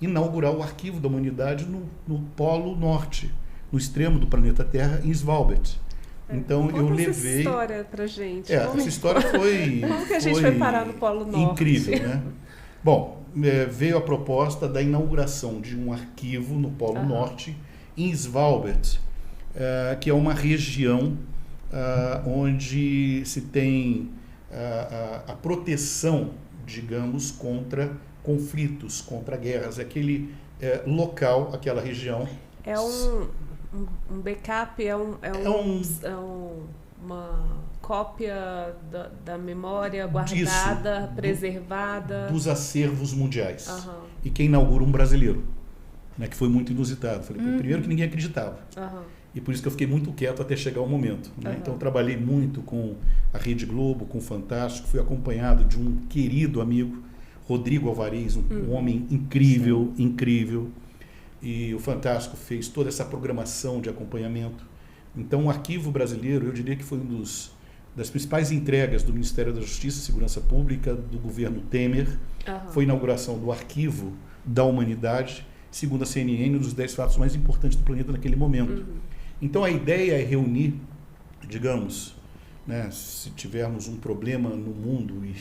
inaugurar o Arquivo da Humanidade no Polo Norte, no extremo do planeta Terra, em Svalbard. Então eu levei essa história pra gente. Essa história foi como que a gente foi parar no Polo Norte? Incrível, né? Bom, veio a proposta da inauguração de um arquivo no Polo Norte, em Svalbard, que é uma região onde se tem a proteção, digamos, contra conflitos, contra guerras. Aquele local, aquela região. É um backup, uma cópia da memória guardada, disso, preservada. Dos acervos mundiais. E quem inaugura um brasileiro, né, que foi muito inusitado. Falei, primeiro que ninguém acreditava. E por isso que eu fiquei muito quieto até chegar o momento. Né? Então eu trabalhei muito com a Rede Globo, com o Fantástico, fui acompanhado de um querido amigo, Rodrigo Alvarez, um homem incrível, incrível. E o Fantástico fez toda essa programação de acompanhamento. Então o Arquivo Brasileiro, eu diria que foi das principais entregas do Ministério da Justiça e Segurança Pública, do governo Temer. Foi a inauguração do Arquivo da Humanidade, segundo a CNN, um dos 10 fatos mais importantes do planeta naquele momento. Então a ideia é reunir, digamos, né, se tivermos um problema no mundo, e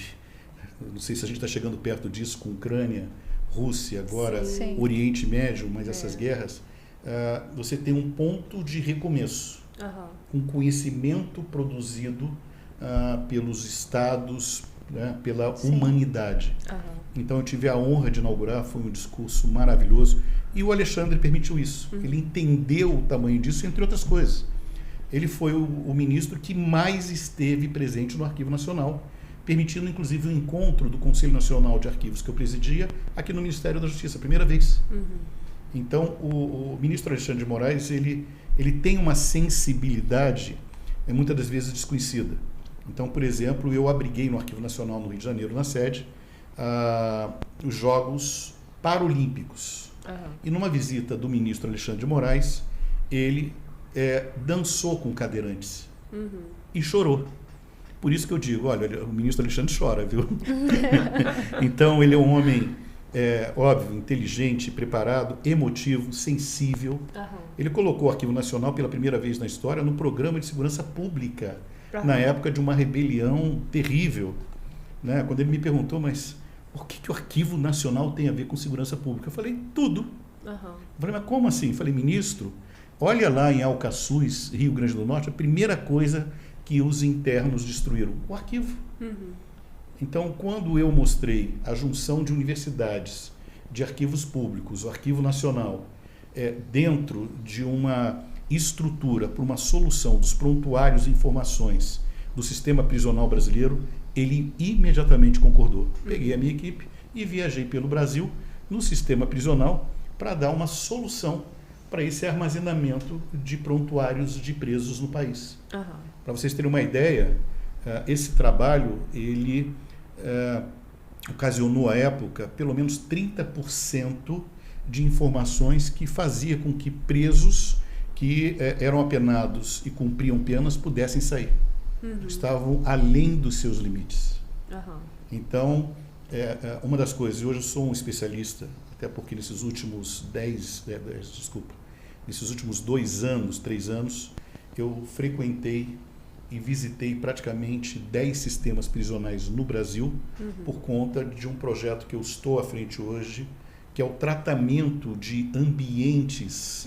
não sei se a gente está chegando perto disso com Ucrânia, Rússia, agora Sim. Oriente Médio, mas essas guerras, você tem um ponto de recomeço, um conhecimento produzido pelos estados, né, pela humanidade. Então eu tive a honra de inaugurar, foi um discurso maravilhoso, e o Alexandre permitiu isso. Ele entendeu o tamanho disso, entre outras coisas. Ele foi o ministro que mais esteve presente no Arquivo Nacional, permitindo inclusive o encontro do Conselho Nacional de Arquivos que eu presidia aqui no Ministério da Justiça, a primeira vez. Então o ministro Alexandre de Moraes, ele tem uma sensibilidade muitas das vezes desconhecida. Então, por exemplo, eu abriguei no Arquivo Nacional no Rio de Janeiro, na sede, os Jogos Paralímpicos. E numa visita do ministro Alexandre de Moraes, ele dançou com cadeirantes e chorou. Por isso que eu digo, olha, o ministro Alexandre chora, viu? Então, ele é um homem óbvio, inteligente, preparado, emotivo, sensível. Ele colocou o Arquivo Nacional pela primeira vez na história no Programa de Segurança Pública, na época de uma rebelião terrível. Né? Quando ele me perguntou, mas o que o Arquivo Nacional tem a ver com segurança pública? Eu falei, tudo. Eu falei, mas como assim? Eu falei, ministro, olha lá em Alcaçuz, Rio Grande do Norte, a primeira coisa que os internos destruíram, o arquivo. Então, quando eu mostrei a junção de universidades, de arquivos públicos, o Arquivo Nacional, dentro de uma estrutura para uma solução dos prontuários e informações do sistema prisional brasileiro, ele imediatamente concordou. Peguei a minha equipe e viajei pelo Brasil, no sistema prisional, para dar uma solução para esse armazenamento de prontuários de presos no país. Para vocês terem uma ideia, esse trabalho, ele ocasionou à época pelo menos 30% de informações que fazia com que presos que eram apenados e cumpriam penas pudessem sair. Estavam além dos seus limites. Então, uma das coisas, hoje eu sou um especialista, até porque nesses últimos 2 anos, 3 anos, eu frequentei e visitei praticamente 10 sistemas prisionais no Brasil, por conta de um projeto que eu estou à frente hoje, que é o tratamento de ambientes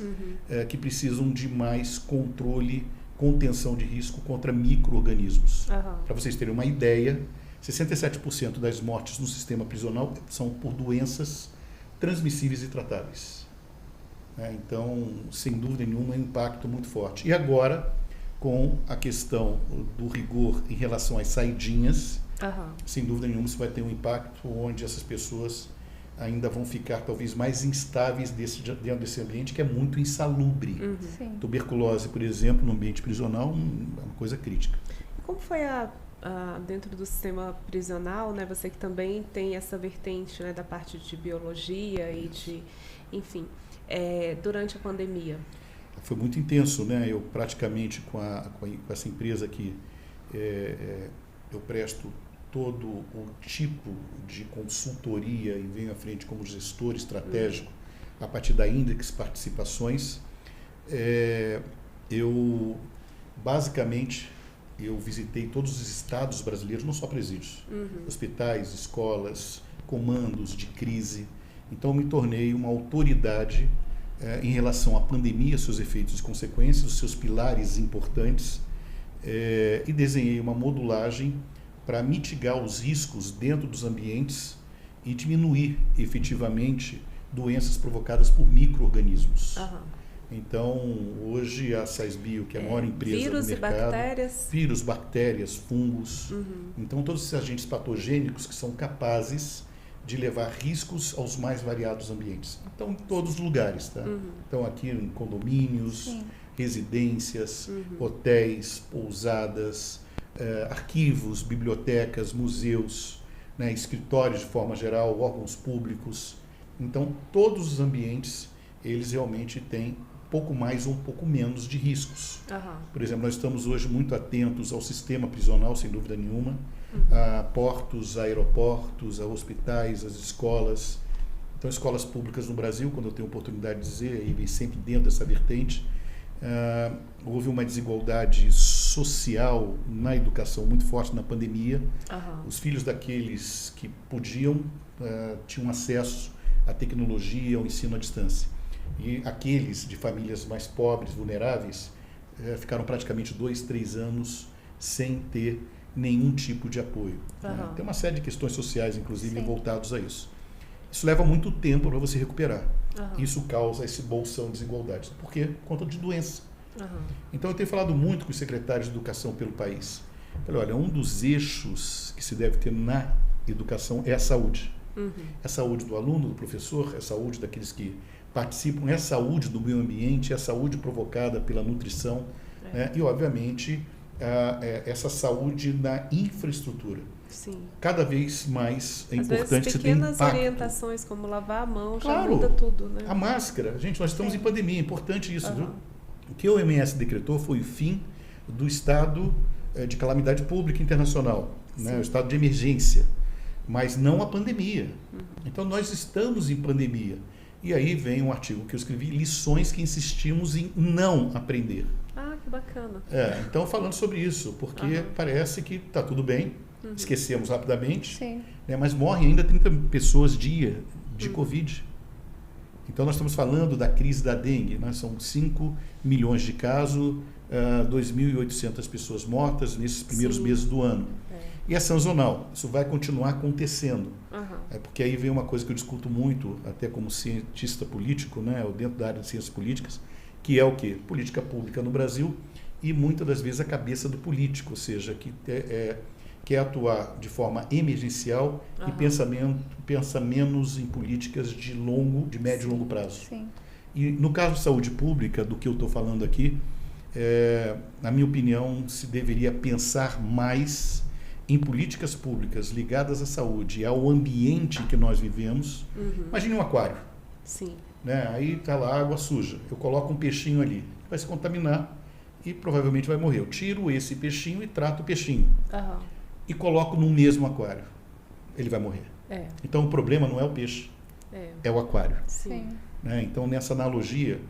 que precisam de mais controle, contenção de risco contra micro-organismos. Para vocês terem uma ideia, 67% das mortes no sistema prisional são por doenças transmissíveis e tratáveis. Então, sem dúvida nenhuma, é um impacto muito forte. E agora, com a questão do rigor em relação às saidinhas, sem dúvida nenhuma, isso vai ter um impacto onde essas pessoas ainda vão ficar talvez mais instáveis dentro desse ambiente que é muito insalubre. Tuberculose, por exemplo, no ambiente prisional, é uma coisa crítica. E como foi dentro do sistema prisional, né, você que também tem essa vertente, né, da parte de biologia e de, enfim, durante a pandemia? Foi muito intenso, né? Eu praticamente com essa empresa que eu presto todo o tipo de consultoria e venho à frente como gestor estratégico a partir da Index Participações. Basicamente, eu visitei todos os estados brasileiros, não só presídios, hospitais, escolas, comandos de crise. Então, me tornei uma autoridade em relação à pandemia, seus efeitos e consequências, os seus pilares importantes, e desenhei uma modulagem para mitigar os riscos dentro dos ambientes e diminuir efetivamente doenças provocadas por micro-organismos. Então, hoje a SAISBio, que é a maior empresa vírus do mercado, e bactérias. Vírus, bactérias, fungos, então todos esses agentes patogênicos que são capazes de levar riscos aos mais variados ambientes. Então, em todos os lugares, tá? Então, aqui em condomínios, residências, hotéis, pousadas, arquivos, bibliotecas, museus, né, escritórios de forma geral, órgãos públicos. Então, todos os ambientes, eles realmente têm um pouco mais ou um pouco menos de riscos. Por exemplo, nós estamos hoje muito atentos ao sistema prisional, sem dúvida nenhuma, a portos, a aeroportos, a hospitais, as escolas. Então, escolas públicas no Brasil, quando eu tenho oportunidade de dizer, e sempre dentro dessa vertente, houve uma desigualdade social na educação muito forte na pandemia. Os filhos daqueles que podiam tinham acesso à tecnologia, ao ensino à distância. E aqueles de famílias mais pobres, vulneráveis, ficaram praticamente 2, 3 anos sem ter nenhum tipo de apoio. Tem uma série de questões sociais, inclusive, voltadas a isso. Isso leva muito tempo para você recuperar. Isso causa esse bolsão de desigualdades. Por quê? Por conta de doença. Então, eu tenho falado muito com os secretários de educação pelo país. Falei, olha, um dos eixos que se deve ter na educação é a saúde. É a saúde do aluno, do professor, é a saúde daqueles que participam, é a saúde do meio ambiente, é a saúde provocada pela nutrição, né? E, obviamente, essa saúde na infraestrutura. Cada vez mais é importante que você tenha impacto. Pequenas orientações, como lavar a mão, já muda tudo, né? A máscara. Gente, nós estamos em pandemia, é importante isso, viu? O que a OMS decretou foi o fim do estado de calamidade pública internacional, né? O estado de emergência. mas não a pandemia. Então, nós estamos em pandemia. E aí vem um artigo que eu escrevi, lições que insistimos em não aprender. Ah, que bacana. Então, falando sobre isso, porque parece que está tudo bem, esquecemos rapidamente, Sim. né, mas morrem ainda 30 pessoas dia de Covid. Então, nós estamos falando da crise da dengue, né? São 5 milhões de casos, 2.800 pessoas mortas nesses primeiros meses do ano. E é sazonal, isso vai continuar acontecendo. Porque aí vem uma coisa que eu discuto muito, até como cientista político, né, ou dentro da área de ciências políticas, que é o quê? Política pública no Brasil e muitas das vezes a cabeça do político, ou seja, que quer atuar de forma emergencial e pensa menos em políticas de médio e longo prazo. Sim. E no caso de saúde pública, do que eu estou falando aqui, na minha opinião, se deveria pensar mais em políticas públicas ligadas à saúde e ao ambiente que nós vivemos. Imagine um aquário. Sim. Né? Aí está lá água suja. Eu coloco um peixinho ali, vai se contaminar e provavelmente vai morrer. Eu tiro esse peixinho e trato o peixinho. E coloco no mesmo aquário. Ele vai morrer. Então o problema não é o peixe, é o aquário. Sim. Né? Então, nessa analogia,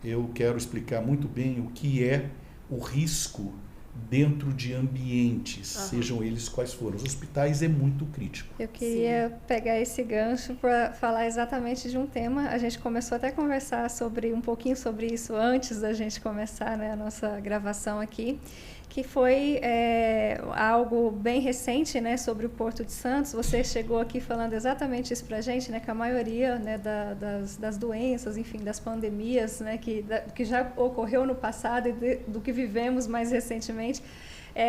eu quero explicar muito bem o que é o risco dentro de ambientes, sejam eles quais forem. Os hospitais é muito crítico. Eu queria pegar esse gancho para falar exatamente de um tema. A gente começou até a conversar um pouquinho sobre isso antes da gente começar, né, a nossa gravação aqui, que foi algo bem recente, né, sobre o Porto de Santos. Você chegou aqui falando exatamente isso para a gente, né, que a maioria, né, das doenças, enfim, das pandemias, né, que já ocorreu no passado e do que vivemos mais recentemente,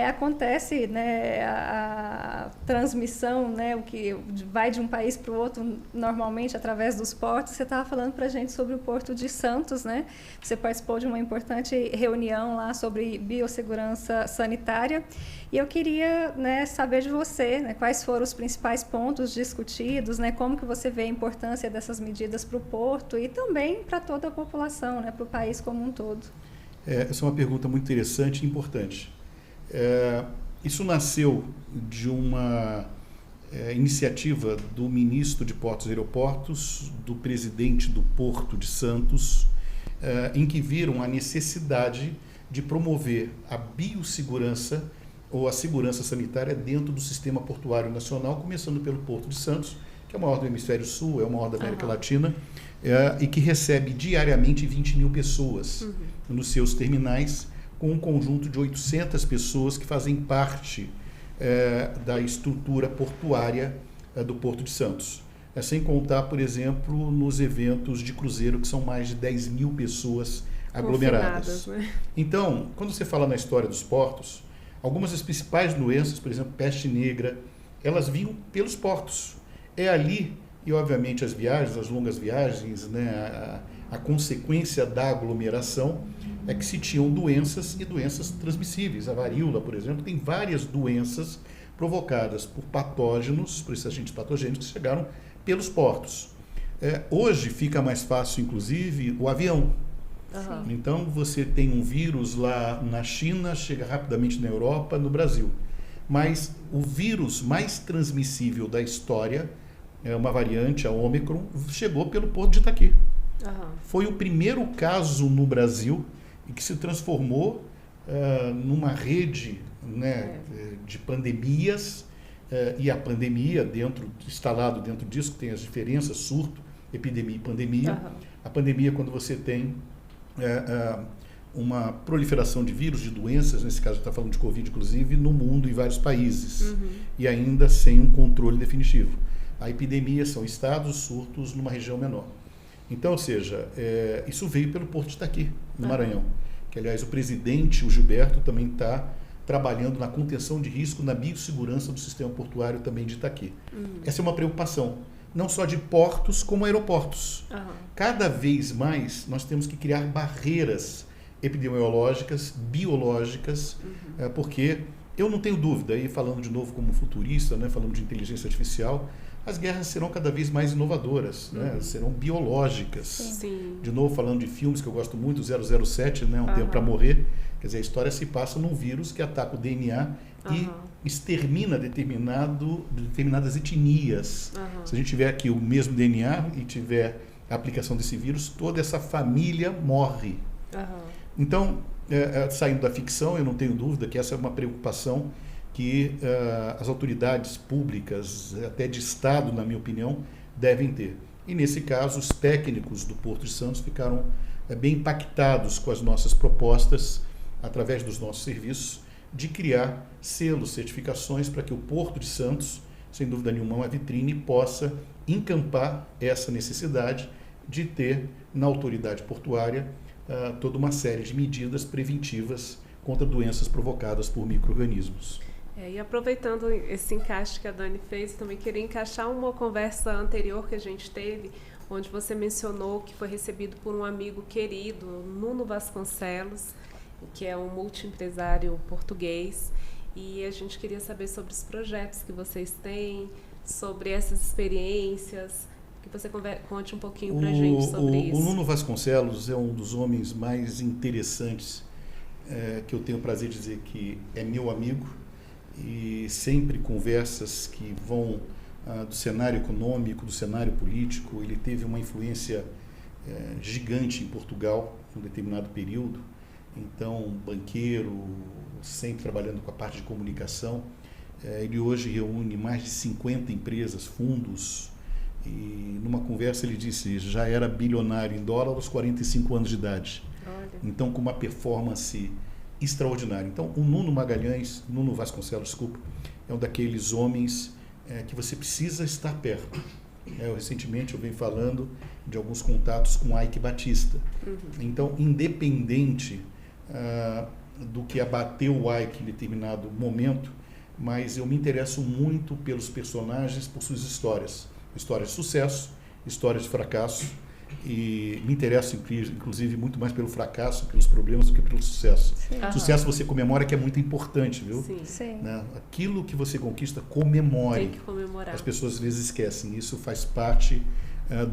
acontece, né, a transmissão, né, o que vai de um país para o outro normalmente através dos portos. Você estava falando para a gente sobre o Porto de Santos, né? Você participou de uma importante reunião lá sobre biossegurança sanitária e eu queria, né, saber de você, né, quais foram os principais pontos discutidos, né, como que você vê a importância dessas medidas para o Porto e também para toda a população, né, para o país como um todo. Essa é uma pergunta muito interessante e importante. Isso nasceu de uma iniciativa do ministro de Portos e Aeroportos, do presidente do Porto de Santos, em que viram a necessidade de promover a biossegurança ou a segurança sanitária dentro do sistema portuário nacional, começando pelo Porto de Santos, que é o maior do Hemisfério Sul, é o maior da América Latina, e que recebe diariamente 20 mil pessoas nos seus terminais, com um conjunto de 800 pessoas que fazem parte da estrutura portuária do Porto de Santos. Sem contar, por exemplo, nos eventos de cruzeiro, que são mais de 10 mil pessoas aglomeradas. Né? Então, quando você fala na história dos portos, algumas das principais doenças, por exemplo, peste negra, elas vinham pelos portos. É ali, e obviamente as viagens, as longas viagens, né, a consequência da aglomeração é que se tinham doenças e doenças transmissíveis. A varíola, por exemplo, tem várias doenças provocadas por patógenos, por esses agentes patogênicos que chegaram pelos portos. Hoje fica mais fácil, inclusive, o avião. Então, você tem um vírus lá na China, chega rapidamente na Europa, no Brasil. Mas o vírus mais transmissível da história, uma variante, a Ômicron, chegou pelo Porto de Itaqui. Foi o primeiro caso no Brasil e que se transformou numa rede, né, de pandemias, e a pandemia, instalado dentro disso, que tem as diferenças, surto, epidemia e pandemia. A pandemia, quando você tem uma proliferação de vírus, de doenças, nesse caso está falando de Covid, inclusive, no mundo, em vários países, e ainda sem um controle definitivo. A epidemia são estados, surtos numa região menor. Então, ou seja, isso veio pelo Porto de Itaqui, no Maranhão. Que, aliás, o presidente, o Gilberto, também está trabalhando na contenção de risco, na biossegurança do sistema portuário também de Itaqui. Essa é uma preocupação, não só de portos, como aeroportos. Cada vez mais nós temos que criar barreiras epidemiológicas, biológicas, porque eu não tenho dúvida, aí falando de novo como futurista, né, falando de inteligência artificial, as guerras serão cada vez mais inovadoras, né? Serão biológicas. Sim. De novo, falando de filmes que eu gosto muito, 007, né? Um Tempo para Morrer. Quer dizer, a história se passa num vírus que ataca o DNA e extermina determinadas etnias. Se a gente tiver aqui o mesmo DNA e tiver a aplicação desse vírus, toda essa família morre. Então, saindo da ficção, eu não tenho dúvida que essa é uma preocupação que as autoridades públicas, até de Estado, na minha opinião, devem ter. E nesse caso, os técnicos do Porto de Santos ficaram bem impactados com as nossas propostas, através dos nossos serviços, de criar selos, certificações para que o Porto de Santos, sem dúvida nenhuma, uma vitrine, possa encampar essa necessidade de ter na autoridade portuária toda uma série de medidas preventivas contra doenças provocadas por micro-organismos. E aproveitando esse encaixe que a Dani fez, também queria encaixar uma conversa anterior que a gente teve, onde você mencionou que foi recebido por um amigo querido, Nuno Vasconcelos, que é um multiempresário português, e a gente queria saber sobre os projetos que vocês têm, sobre essas experiências, que você conte um pouquinho para a gente sobre isso. O Nuno Vasconcelos é um dos homens mais interessantes que eu tenho o prazer de dizer que é meu amigo, e sempre conversas que vão do cenário econômico, do cenário político. Ele teve uma influência gigante em Portugal em um determinado período, então banqueiro, sempre trabalhando com a parte de comunicação. Ele hoje reúne mais de 50 empresas, fundos, e numa conversa ele disse, já era bilionário em dólar aos 45 anos de idade. Olha. Então, com uma performance extraordinária. Então, o Nuno Vasconcelos, desculpa, é um daqueles homens que você precisa estar perto. Recentemente eu venho falando de alguns contatos com Ike Batista. Então, independente do que abateu o Ike em determinado momento, mas eu me interesso muito pelos personagens, por suas histórias. Histórias de sucesso, histórias de fracasso, e me interesso, inclusive, muito mais pelo fracasso, pelos problemas, do que pelo sucesso. Sucesso você comemora, que é muito importante, viu? Sim. Né? Aquilo que você conquista, comemore. Tem que comemorar. As pessoas às vezes esquecem, isso faz parte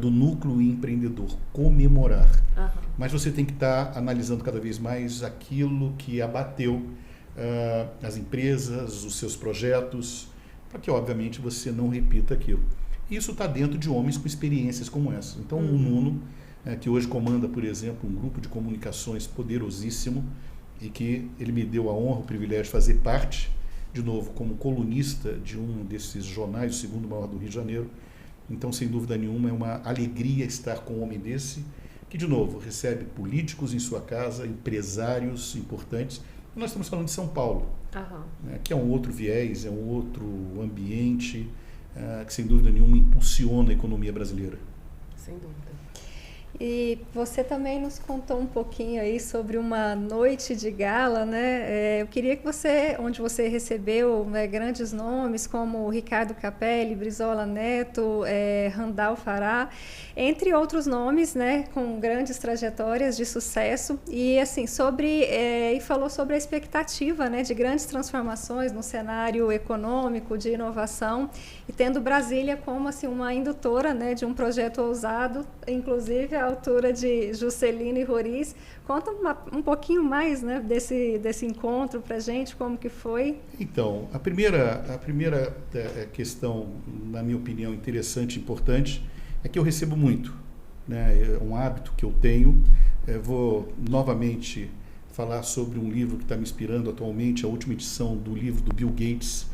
do núcleo empreendedor, comemorar. Mas você tem que estar analisando cada vez mais aquilo que abateu as empresas, os seus projetos, para que, obviamente, você não repita aquilo. Isso está dentro de homens com experiências como essa. Então, o Nuno, que hoje comanda, por exemplo, um grupo de comunicações poderosíssimo, e que ele me deu a honra, o privilégio de fazer parte, de novo, como colunista de um desses jornais, o segundo maior do Rio de Janeiro. Então, sem dúvida nenhuma, é uma alegria estar com um homem desse, que, de novo, recebe políticos em sua casa, empresários importantes. E nós estamos falando de São Paulo, que é um outro viés, é um outro ambiente, que sem dúvida nenhuma impulsiona a economia brasileira. Sem dúvida. E você também nos contou um pouquinho aí sobre uma noite de gala, né? Eu queria que onde você recebeu grandes nomes como Ricardo Capelli, Brizola Neto, Randall Farah, entre outros nomes, né, com grandes trajetórias de sucesso, e assim e falou sobre a expectativa, né, de grandes transformações no cenário econômico, de inovação, e tendo Brasília como assim uma indutora, né, de um projeto ousado, inclusive à altura de Juscelino e Roriz. Conta um pouquinho mais, né, desse encontro para a gente, como que foi? Então, a primeira questão, na minha opinião, interessante e importante, é que eu recebo muito, né? É um hábito que eu tenho. Vou novamente falar sobre um livro que está me inspirando atualmente, a última edição do livro do Bill Gates,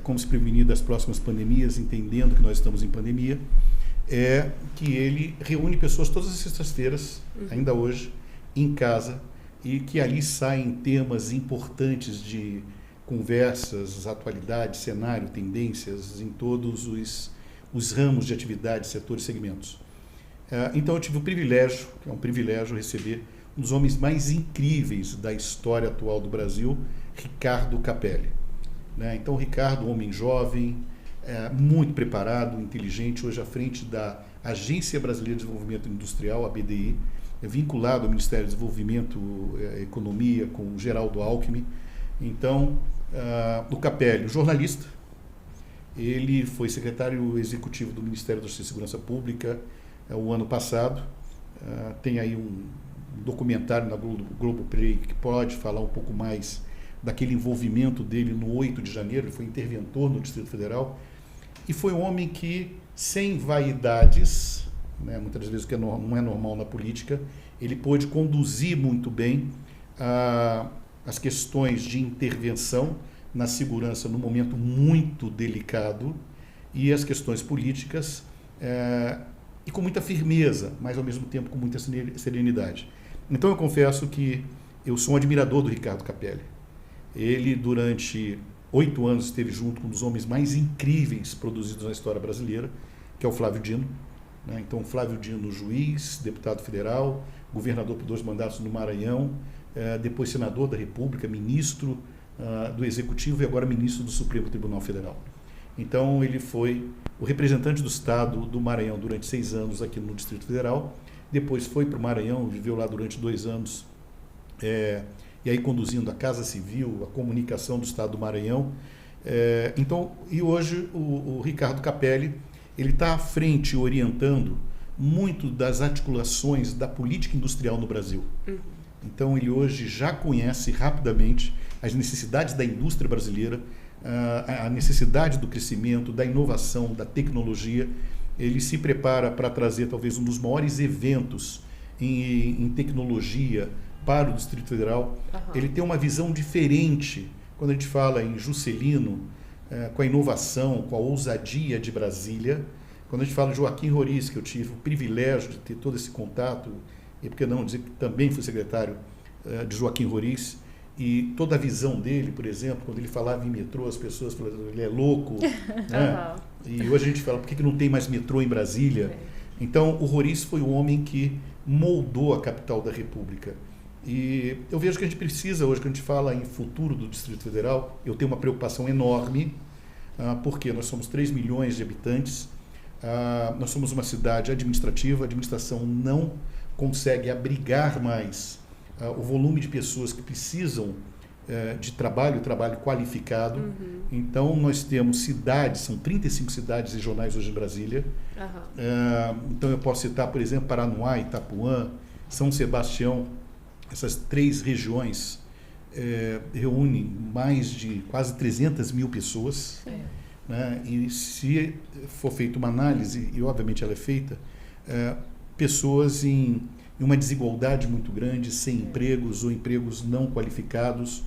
Como se prevenir das próximas pandemias, entendendo que nós estamos em pandemia, que ele reúne pessoas todas as sextas-feiras, ainda hoje, em casa, e que ali saem temas importantes de conversas, atualidade, cenário, tendências em todos os ramos de atividade, setores e segmentos. Então eu tive o privilégio, que é um privilégio, receber um dos homens mais incríveis da história atual do Brasil, Ricardo Capelli. Então, Ricardo, um homem jovem, muito preparado, inteligente, hoje à frente da Agência Brasileira de Desenvolvimento Industrial, a BDI, vinculado ao Ministério do Desenvolvimento e Economia, com o Geraldo Alckmin. Então, o Capelli, jornalista, ele foi secretário executivo do Ministério da Segurança Pública o ano passado. Tem aí um documentário na Globoplay que pode falar um pouco mais daquele envolvimento dele no 8 de janeiro, ele foi interventor no Distrito Federal, e foi um homem que, sem vaidades, né, muitas das vezes que não é normal na política, ele pôde conduzir muito bem as questões de intervenção na segurança num momento muito delicado, e as questões políticas, e com muita firmeza, mas ao mesmo tempo com muita serenidade. Então eu confesso que eu sou um admirador do Ricardo Capelli. Ele, durante 8 anos, esteve junto com um dos homens mais incríveis produzidos na história brasileira, que é o Flávio Dino. Né? Então, Flávio Dino, juiz, deputado federal, governador por 2 mandatos no Maranhão, depois senador da República, ministro do Executivo e agora ministro do Supremo Tribunal Federal. Então, ele foi o representante do Estado do Maranhão durante 6 anos aqui no Distrito Federal, depois foi para o Maranhão, viveu lá durante 2 anos, e aí conduzindo a Casa Civil, a comunicação do Estado do Maranhão. E hoje o Ricardo Capelli, ele está à frente, orientando muito das articulações da política industrial no Brasil. Então, ele hoje já conhece rapidamente as necessidades da indústria brasileira, a necessidade do crescimento, da inovação, da tecnologia. Ele se prepara para trazer talvez um dos maiores eventos em tecnologia para o Distrito Federal. Ele tem uma visão diferente quando a gente fala em Juscelino, com a inovação, com a ousadia de Brasília. Quando a gente fala de Joaquim Roriz, que eu tive o privilégio de ter todo esse contato, e por que não dizer que também fui secretário de Joaquim Roriz, e toda a visão dele, por exemplo, quando ele falava em metrô, as pessoas falavam, ele é louco, né? E hoje a gente fala, por que não tem mais metrô em Brasília? Então, o Roriz foi o homem que moldou a capital da República. E eu vejo que a gente precisa, hoje, quando a gente fala em futuro do Distrito Federal, eu tenho uma preocupação enorme, porque nós somos 3 milhões de habitantes, nós somos uma cidade administrativa, a administração não consegue abrigar mais o volume de pessoas que precisam de trabalho qualificado. Então, nós temos cidades, são 35 cidades regionais hoje em Brasília. Então, eu posso citar, por exemplo, Paranoá, Itapuã, São Sebastião. Essas 3 regiões reúnem mais de quase 300 mil pessoas. Né? E se for feita uma análise, e obviamente ela é feita, pessoas em uma desigualdade muito grande, sem empregos ou empregos não qualificados.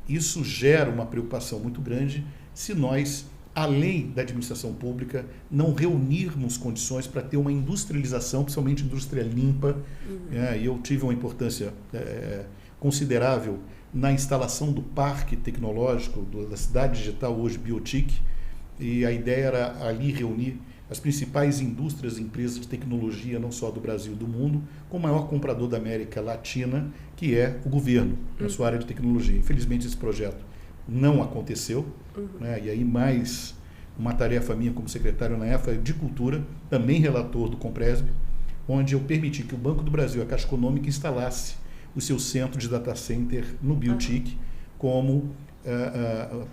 Isso gera uma preocupação muito grande se nós, além da administração pública, não reunirmos condições para ter uma industrialização, principalmente indústria limpa. E eu tive uma importância considerável na instalação do parque tecnológico da cidade digital, hoje Biotic, e a ideia era ali reunir as principais indústrias e empresas de tecnologia, não só do Brasil e do mundo, com o maior comprador da América Latina, que é o governo, na sua área de tecnologia. Infelizmente, esse projeto não aconteceu, né? E aí mais uma tarefa minha como secretário na época de Cultura, também relator do Compresb, onde eu permiti que o Banco do Brasil, a Caixa Econômica, instalasse o seu centro de data center no Biotic como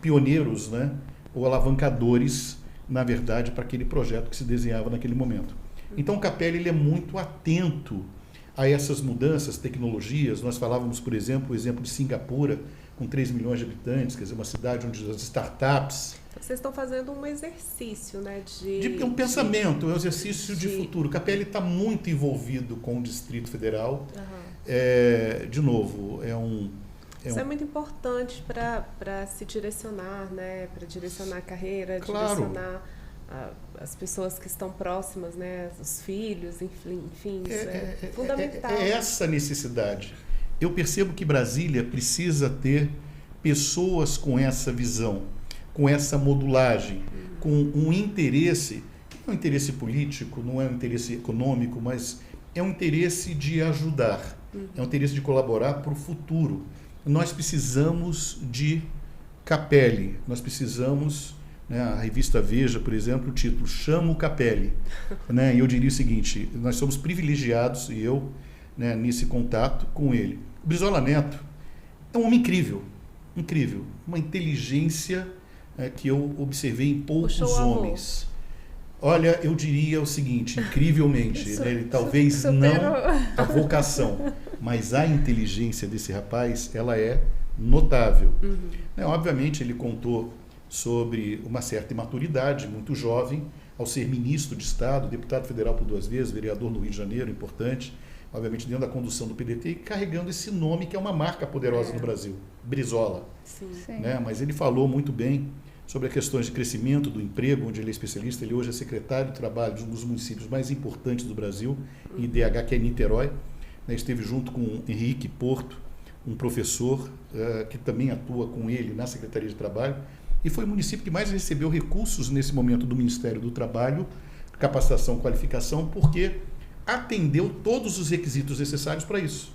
pioneiros, né? Ou alavancadores, na verdade, para aquele projeto que se desenhava naquele momento. Então, o Capelli, ele é muito atento a essas mudanças, tecnologias. Nós falávamos, por exemplo, o exemplo de Singapura, com 3 milhões de habitantes, quer dizer, uma cidade onde as startups... Vocês estão fazendo um exercício, né? Um pensamento, um exercício de futuro. O Capelli está muito envolvido com o Distrito Federal. De novo, Isso é muito importante para se direcionar, né? Para direcionar a carreira, direcionar as pessoas que estão próximas, né? Os filhos, enfim, isso é fundamental. É essa necessidade. Eu percebo que Brasília precisa ter pessoas com essa visão, com essa modulagem, com um interesse, não é um interesse político, não é um interesse econômico, mas é um interesse de ajudar, é um interesse de colaborar para o futuro. Nós precisamos de Capelli, nós precisamos, né, a revista Veja, por exemplo, o título Chama o Capelli. Né, e eu diria o seguinte, nós somos privilegiados, e eu, né, nesse contato com ele. O Brizola Neto é um homem incrível, uma inteligência que eu observei em poucos homens. Olha, eu diria o seguinte, incrivelmente, né, ele talvez não a vocação, mas a inteligência desse rapaz, ela é notável. Obviamente, ele contou sobre uma certa imaturidade, muito jovem, ao ser ministro de Estado, deputado federal por 2 vezes, vereador no Rio de Janeiro, importante, obviamente dentro da condução do PDT, e carregando esse nome que é uma marca poderosa no Brasil, Brizola. Sim. Mas ele falou muito bem sobre as questões de crescimento do emprego, onde ele é especialista. Ele hoje é secretário de trabalho de um dos municípios mais importantes do Brasil, IDH, que é Niterói. Esteve junto com Henrique Porto, um professor que também atua com ele na Secretaria de Trabalho, e foi o município que mais recebeu recursos nesse momento do Ministério do Trabalho, capacitação, qualificação, porque atendeu todos os requisitos necessários para isso.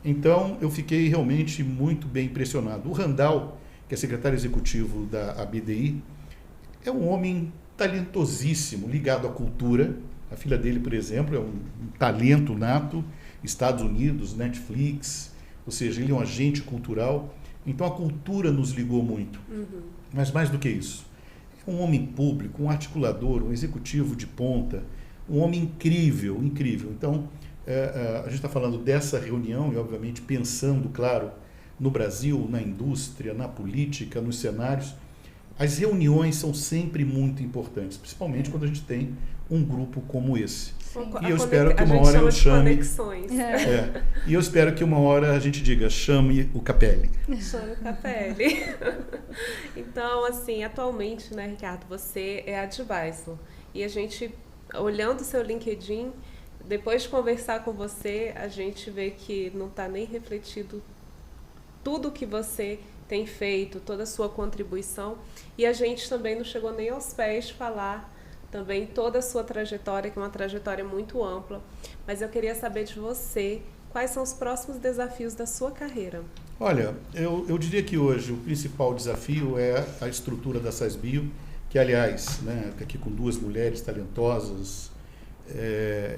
Então, eu fiquei realmente muito bem impressionado. O Randall, que é secretário executivo da ABDI, é um homem talentosíssimo, ligado à cultura. A filha dele, por exemplo, é um talento nato, Estados Unidos, Netflix, ou seja, ele é um agente cultural. Então, a cultura nos ligou muito. Mas mais do que isso, é um homem público, um articulador, um executivo de ponta, um homem incrível, incrível. Então, a gente está falando dessa reunião e, obviamente, pensando, claro, no Brasil, na indústria, na política, nos cenários. As reuniões são sempre muito importantes, principalmente quando a gente tem um grupo como esse. E eu espero que uma hora eu chame... E eu espero que uma hora a gente diga, chame o Capelli. Chame o Capelli. Então, assim, atualmente, né, Ricardo, você é advisor. E a gente, olhando o seu LinkedIn, depois de conversar com você, a gente vê que não está nem refletido tudo que você tem feito, toda a sua contribuição. E a gente também não chegou nem aos pés de falar também toda a sua trajetória, que é uma trajetória muito ampla. Mas eu queria saber de você, quais são os próximos desafios da sua carreira? Olha, eu diria que hoje o principal desafio é a estrutura da SASBio, que, aliás, aqui com 2 mulheres talentosas,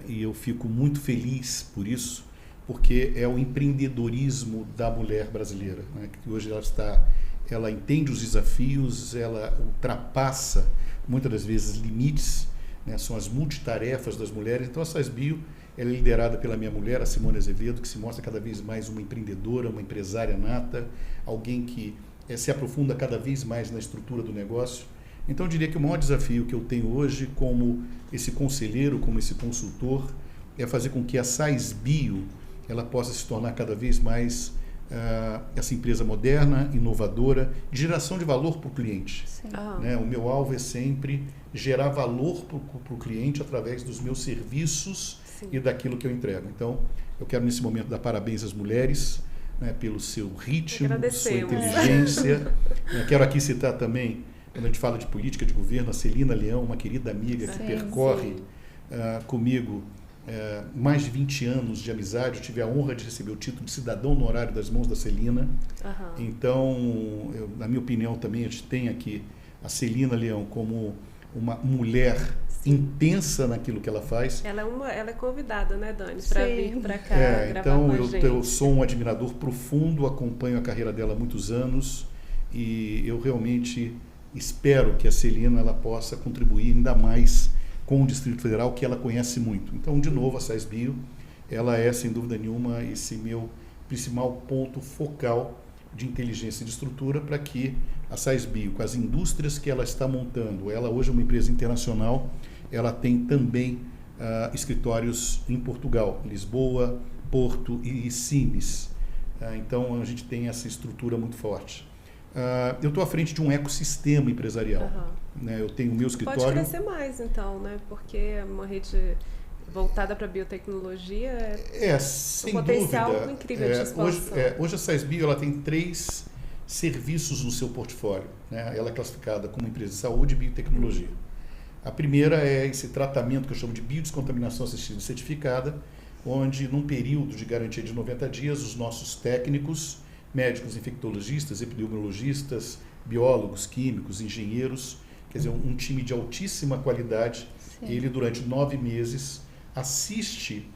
e eu fico muito feliz por isso, porque é o empreendedorismo da mulher brasileira, que hoje ela entende os desafios, ela ultrapassa muitas das vezes limites, são as multitarefas das mulheres. Então a SASBio ela é liderada pela minha mulher, a Simone Azevedo, que se mostra cada vez mais uma empreendedora, uma empresária nata, alguém que se aprofunda cada vez mais na estrutura do negócio. Então eu diria que o maior desafio que eu tenho hoje como esse conselheiro, como esse consultor, é fazer com que a SASBio ela possa se tornar cada vez mais essa empresa moderna, inovadora, de geração de valor para o cliente. O meu alvo é sempre gerar valor para o cliente através dos meus serviços e daquilo que eu entrego. Então, eu quero nesse momento dar parabéns às mulheres, pelo seu ritmo, sua inteligência. Quero aqui citar também, quando a gente fala de política de governo, a Celina Leão, uma querida amiga que percorre comigo mais de 20 anos de amizade. Eu tive a honra de receber o título de cidadão honorário das mãos da Celina. Então, na minha opinião também, a gente tem aqui a Celina Leão como uma mulher intensa naquilo que ela faz. Ela é convidada, né, Dani, para vir para cá gravar então, com a gente. Eu sou um admirador profundo, acompanho a carreira dela há muitos anos e eu realmente espero que a Celina ela possa contribuir ainda mais com o Distrito Federal, que ela conhece muito. Então, de novo, a SASBio, ela é, sem dúvida nenhuma, esse meu principal ponto focal de inteligência e de estrutura para que a SASBio, com as indústrias que ela está montando, ela hoje é uma empresa internacional, ela tem também escritórios em Portugal, Lisboa, Porto e Sines. Então, a gente tem essa estrutura muito forte. Eu estou à frente de um ecossistema empresarial. Eu tenho o meu escritório... Pode crescer mais, então, né? Porque é uma rede voltada para a biotecnologia sem um potencial dúvida. Incrível de expansão. Hoje a SASBio ela tem 3 serviços no seu portfólio. Ela é classificada como empresa de saúde e biotecnologia. A primeira é esse tratamento que eu chamo de biodescontaminação assistida certificada, onde, num período de garantia de 90 dias, os nossos técnicos, médicos, infectologistas, epidemiologistas, biólogos, químicos, engenheiros, quer dizer, um time de altíssima qualidade, ele durante 9 meses assiste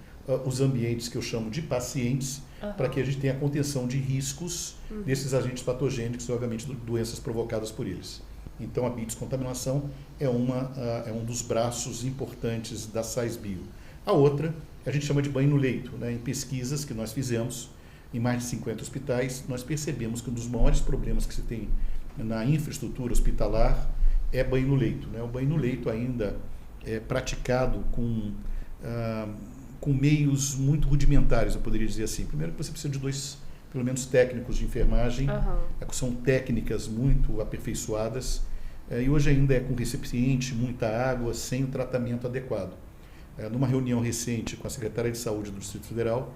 os ambientes que eu chamo de pacientes, para que a gente tenha a contenção de riscos desses agentes patogênicos e, obviamente, doenças provocadas por eles. Então, a biodescontaminação é um dos braços importantes da SASBio. A outra, a gente chama de banho no leito, em pesquisas que nós fizemos, em mais de 50 hospitais, nós percebemos que um dos maiores problemas que se tem na infraestrutura hospitalar é banho no leito, né? O banho no leito ainda é praticado com meios muito rudimentares, eu poderia dizer assim. Primeiro que você precisa de 2, pelo menos, técnicos de enfermagem, são técnicas muito aperfeiçoadas, e hoje ainda é com recipiente, muita água, sem o tratamento adequado. Numa reunião recente com a secretária de Saúde do Distrito Federal,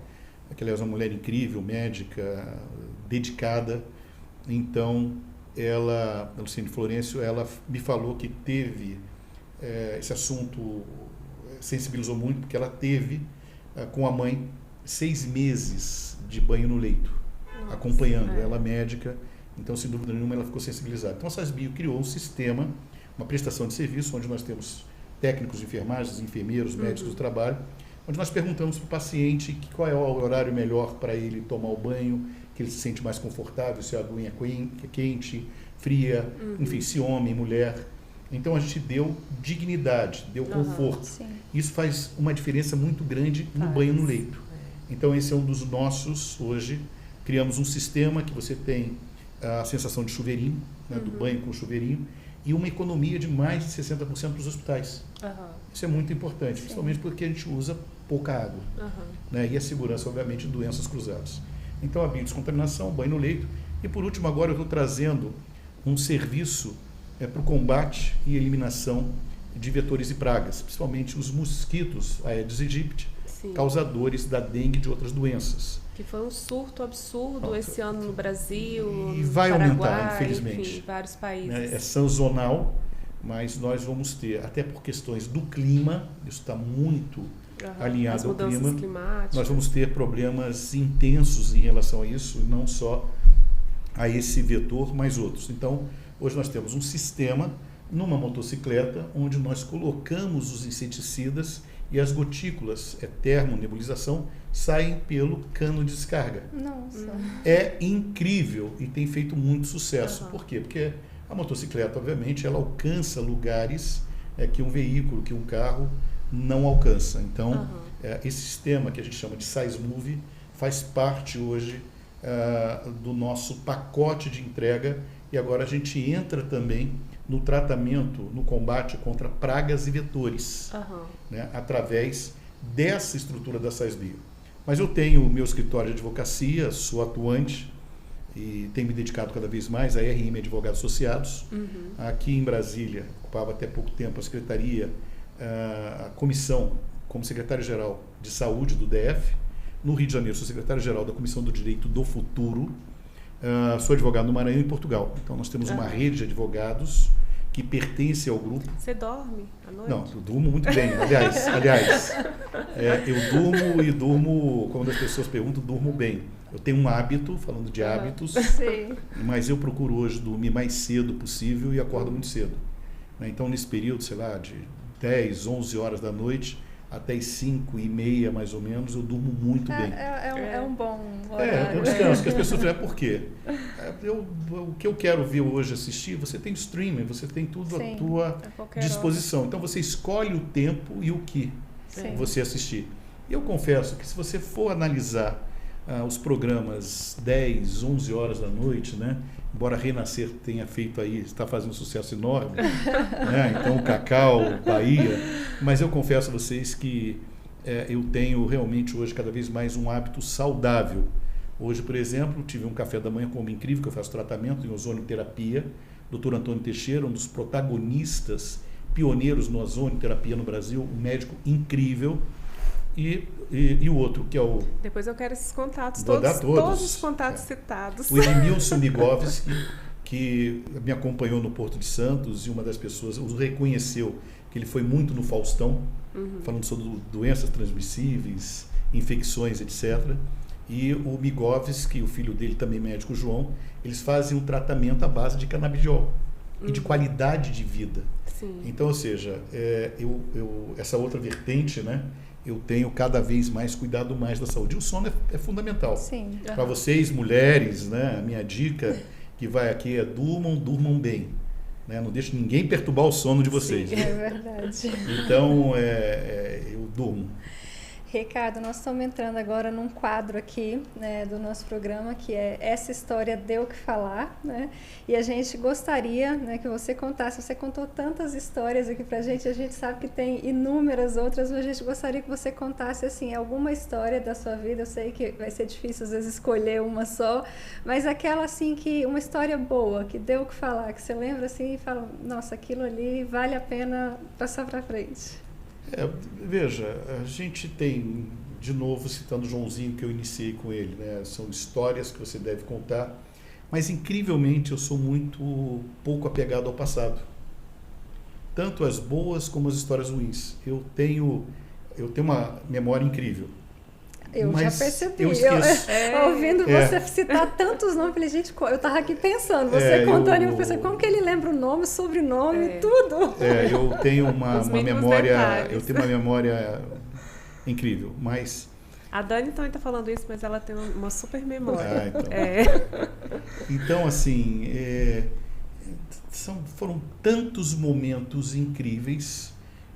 que aliás é uma mulher incrível, médica, dedicada, então ela, Luciane Florencio, ela me falou que teve, esse assunto sensibilizou muito, porque ela teve com a mãe 6 meses de banho no leito, acompanhando ela, médica, então sem dúvida nenhuma ela ficou sensibilizada. Então a SASBio criou um sistema, uma prestação de serviço, onde nós temos técnicos de enfermagem, enfermeiros, médicos do trabalho, onde nós perguntamos para o paciente qual é o horário melhor para ele tomar o banho, que ele se sente mais confortável, se a aguinha é quente, fria, enfim, se homem, mulher. Então a gente deu dignidade, deu conforto. Sim. Isso faz uma diferença muito grande no banho no leito. Então esse é um dos nossos, hoje, criamos um sistema que você tem a sensação de chuveirinho, né, do banho com chuveirinho, e uma economia de mais de 60% para os hospitais. Isso é muito importante, principalmente porque a gente usa pouca água. Né, e a segurança, obviamente, de doenças cruzadas. Então, a biodescontaminação, banho no leito. E, por último, agora eu estou trazendo um serviço para o combate e eliminação de vetores e pragas, principalmente os mosquitos Aedes aegypti, causadores da dengue e de outras doenças. Que foi um surto absurdo esse ano no Brasil, e vai Paraguai, aumentar, infelizmente. Enfim, vários países. É sazonal, mas nós vamos ter, até por questões do clima, isso está muito alinhado ao clima, climáticas. Nós vamos ter problemas intensos em relação a isso, e não só a esse vetor, mas outros. Então, hoje nós temos um sistema numa motocicleta, onde nós colocamos os inseticidas e as gotículas, termonebulização, saem pelo cano de descarga. Nossa. É incrível e tem feito muito sucesso. Por quê? Porque a motocicleta, obviamente, ela alcança lugares que um veículo, que um carro não alcança. Então, esse sistema que a gente chama de SeisMove faz parte hoje do nosso pacote de entrega, e agora a gente entra também no tratamento, no combate contra pragas e vetores, né, através dessa estrutura da SASBio. Mas eu tenho o meu escritório de advocacia, sou atuante e tenho me dedicado cada vez mais a RM Advogados Associados. Aqui em Brasília, ocupava até pouco tempo a secretaria, a comissão, como secretário-geral de saúde do DF. No Rio de Janeiro, sou secretário-geral da Comissão do Direito do Futuro. Sou advogado no Maranhão e em Portugal. Então, nós temos uma rede de advogados que pertence ao grupo. Você dorme à noite? Não, eu durmo muito bem. Aliás, eu durmo, quando as pessoas perguntam, durmo bem. Eu tenho um hábito, falando de hábitos, mas eu procuro hoje dormir mais cedo possível e acordo muito cedo. Então, nesse período, sei lá, de 10, 11 horas da noite, até as 5h30, mais ou menos, eu durmo muito bem. É um bom horário. Eu descanso, que as pessoas falam, por quê? O que eu quero ver hoje, assistir, você tem streaming, você tem tudo à tua disposição. Então, você escolhe o tempo e o que você assistir. E eu confesso que se você for analisar os programas 10, 11 horas da noite, né? Embora Renascer tenha feito aí, está fazendo um sucesso enorme, né? Então o Cacau, Bahia, mas eu confesso a vocês que eu tenho realmente hoje cada vez mais um hábito saudável. Hoje, por exemplo, tive um café da manhã com um homem incrível, que eu faço tratamento em ozonioterapia, Dr. Antônio Teixeira, um dos protagonistas, pioneiros no ozonioterapia no Brasil, um médico incrível. E o outro, que é o... Depois eu quero esses contatos, todos os contatos citados. O Edmilson Migovski, que me acompanhou no Porto de Santos, e uma das pessoas o reconheceu, que ele foi muito no Faustão, falando sobre doenças transmissíveis, infecções, etc. E o Migovski, o filho dele, também médico, João, eles fazem um tratamento à base de canabidiol e de qualidade de vida. Então, ou seja, essa outra vertente, né? Eu tenho cada vez mais cuidado mais da saúde. E o sono é fundamental. Para vocês, mulheres, né, a minha dica que vai aqui é durmam bem. Né? Não deixe ninguém perturbar o sono de vocês. É verdade. Então, eu durmo. Ricardo, nós estamos entrando agora num quadro aqui, né, do nosso programa, que é Essa História Deu o que Falar, né? E a gente gostaria, né, que você contasse. Você contou tantas histórias aqui pra gente, a gente sabe que tem inúmeras outras, mas a gente gostaria que você contasse, assim, alguma história da sua vida. Eu sei que vai ser difícil, às vezes, escolher uma só, mas aquela, assim, que uma história boa, que deu o que falar, que você lembra, assim, e fala, nossa, aquilo ali vale a pena passar pra frente. Veja, a gente tem, de novo, citando o Joãozinho, que eu iniciei com ele, né? São histórias que você deve contar, mas incrivelmente eu sou muito pouco apegado ao passado. Tanto as boas como as histórias ruins. Eu tenho uma memória incrível. Eu já percebi. Eu esqueço. Ouvindo você citar tantos nomes, eu falei, gente, eu estava aqui pensando, você contando, eu pensei, como que ele lembra o nome, sobrenome, tudo? Eu tenho uma memória, detalhes. eu tenho uma memória incrível, mas... A Dani também está falando isso, mas ela tem uma super memória. Então, assim, foram tantos momentos incríveis.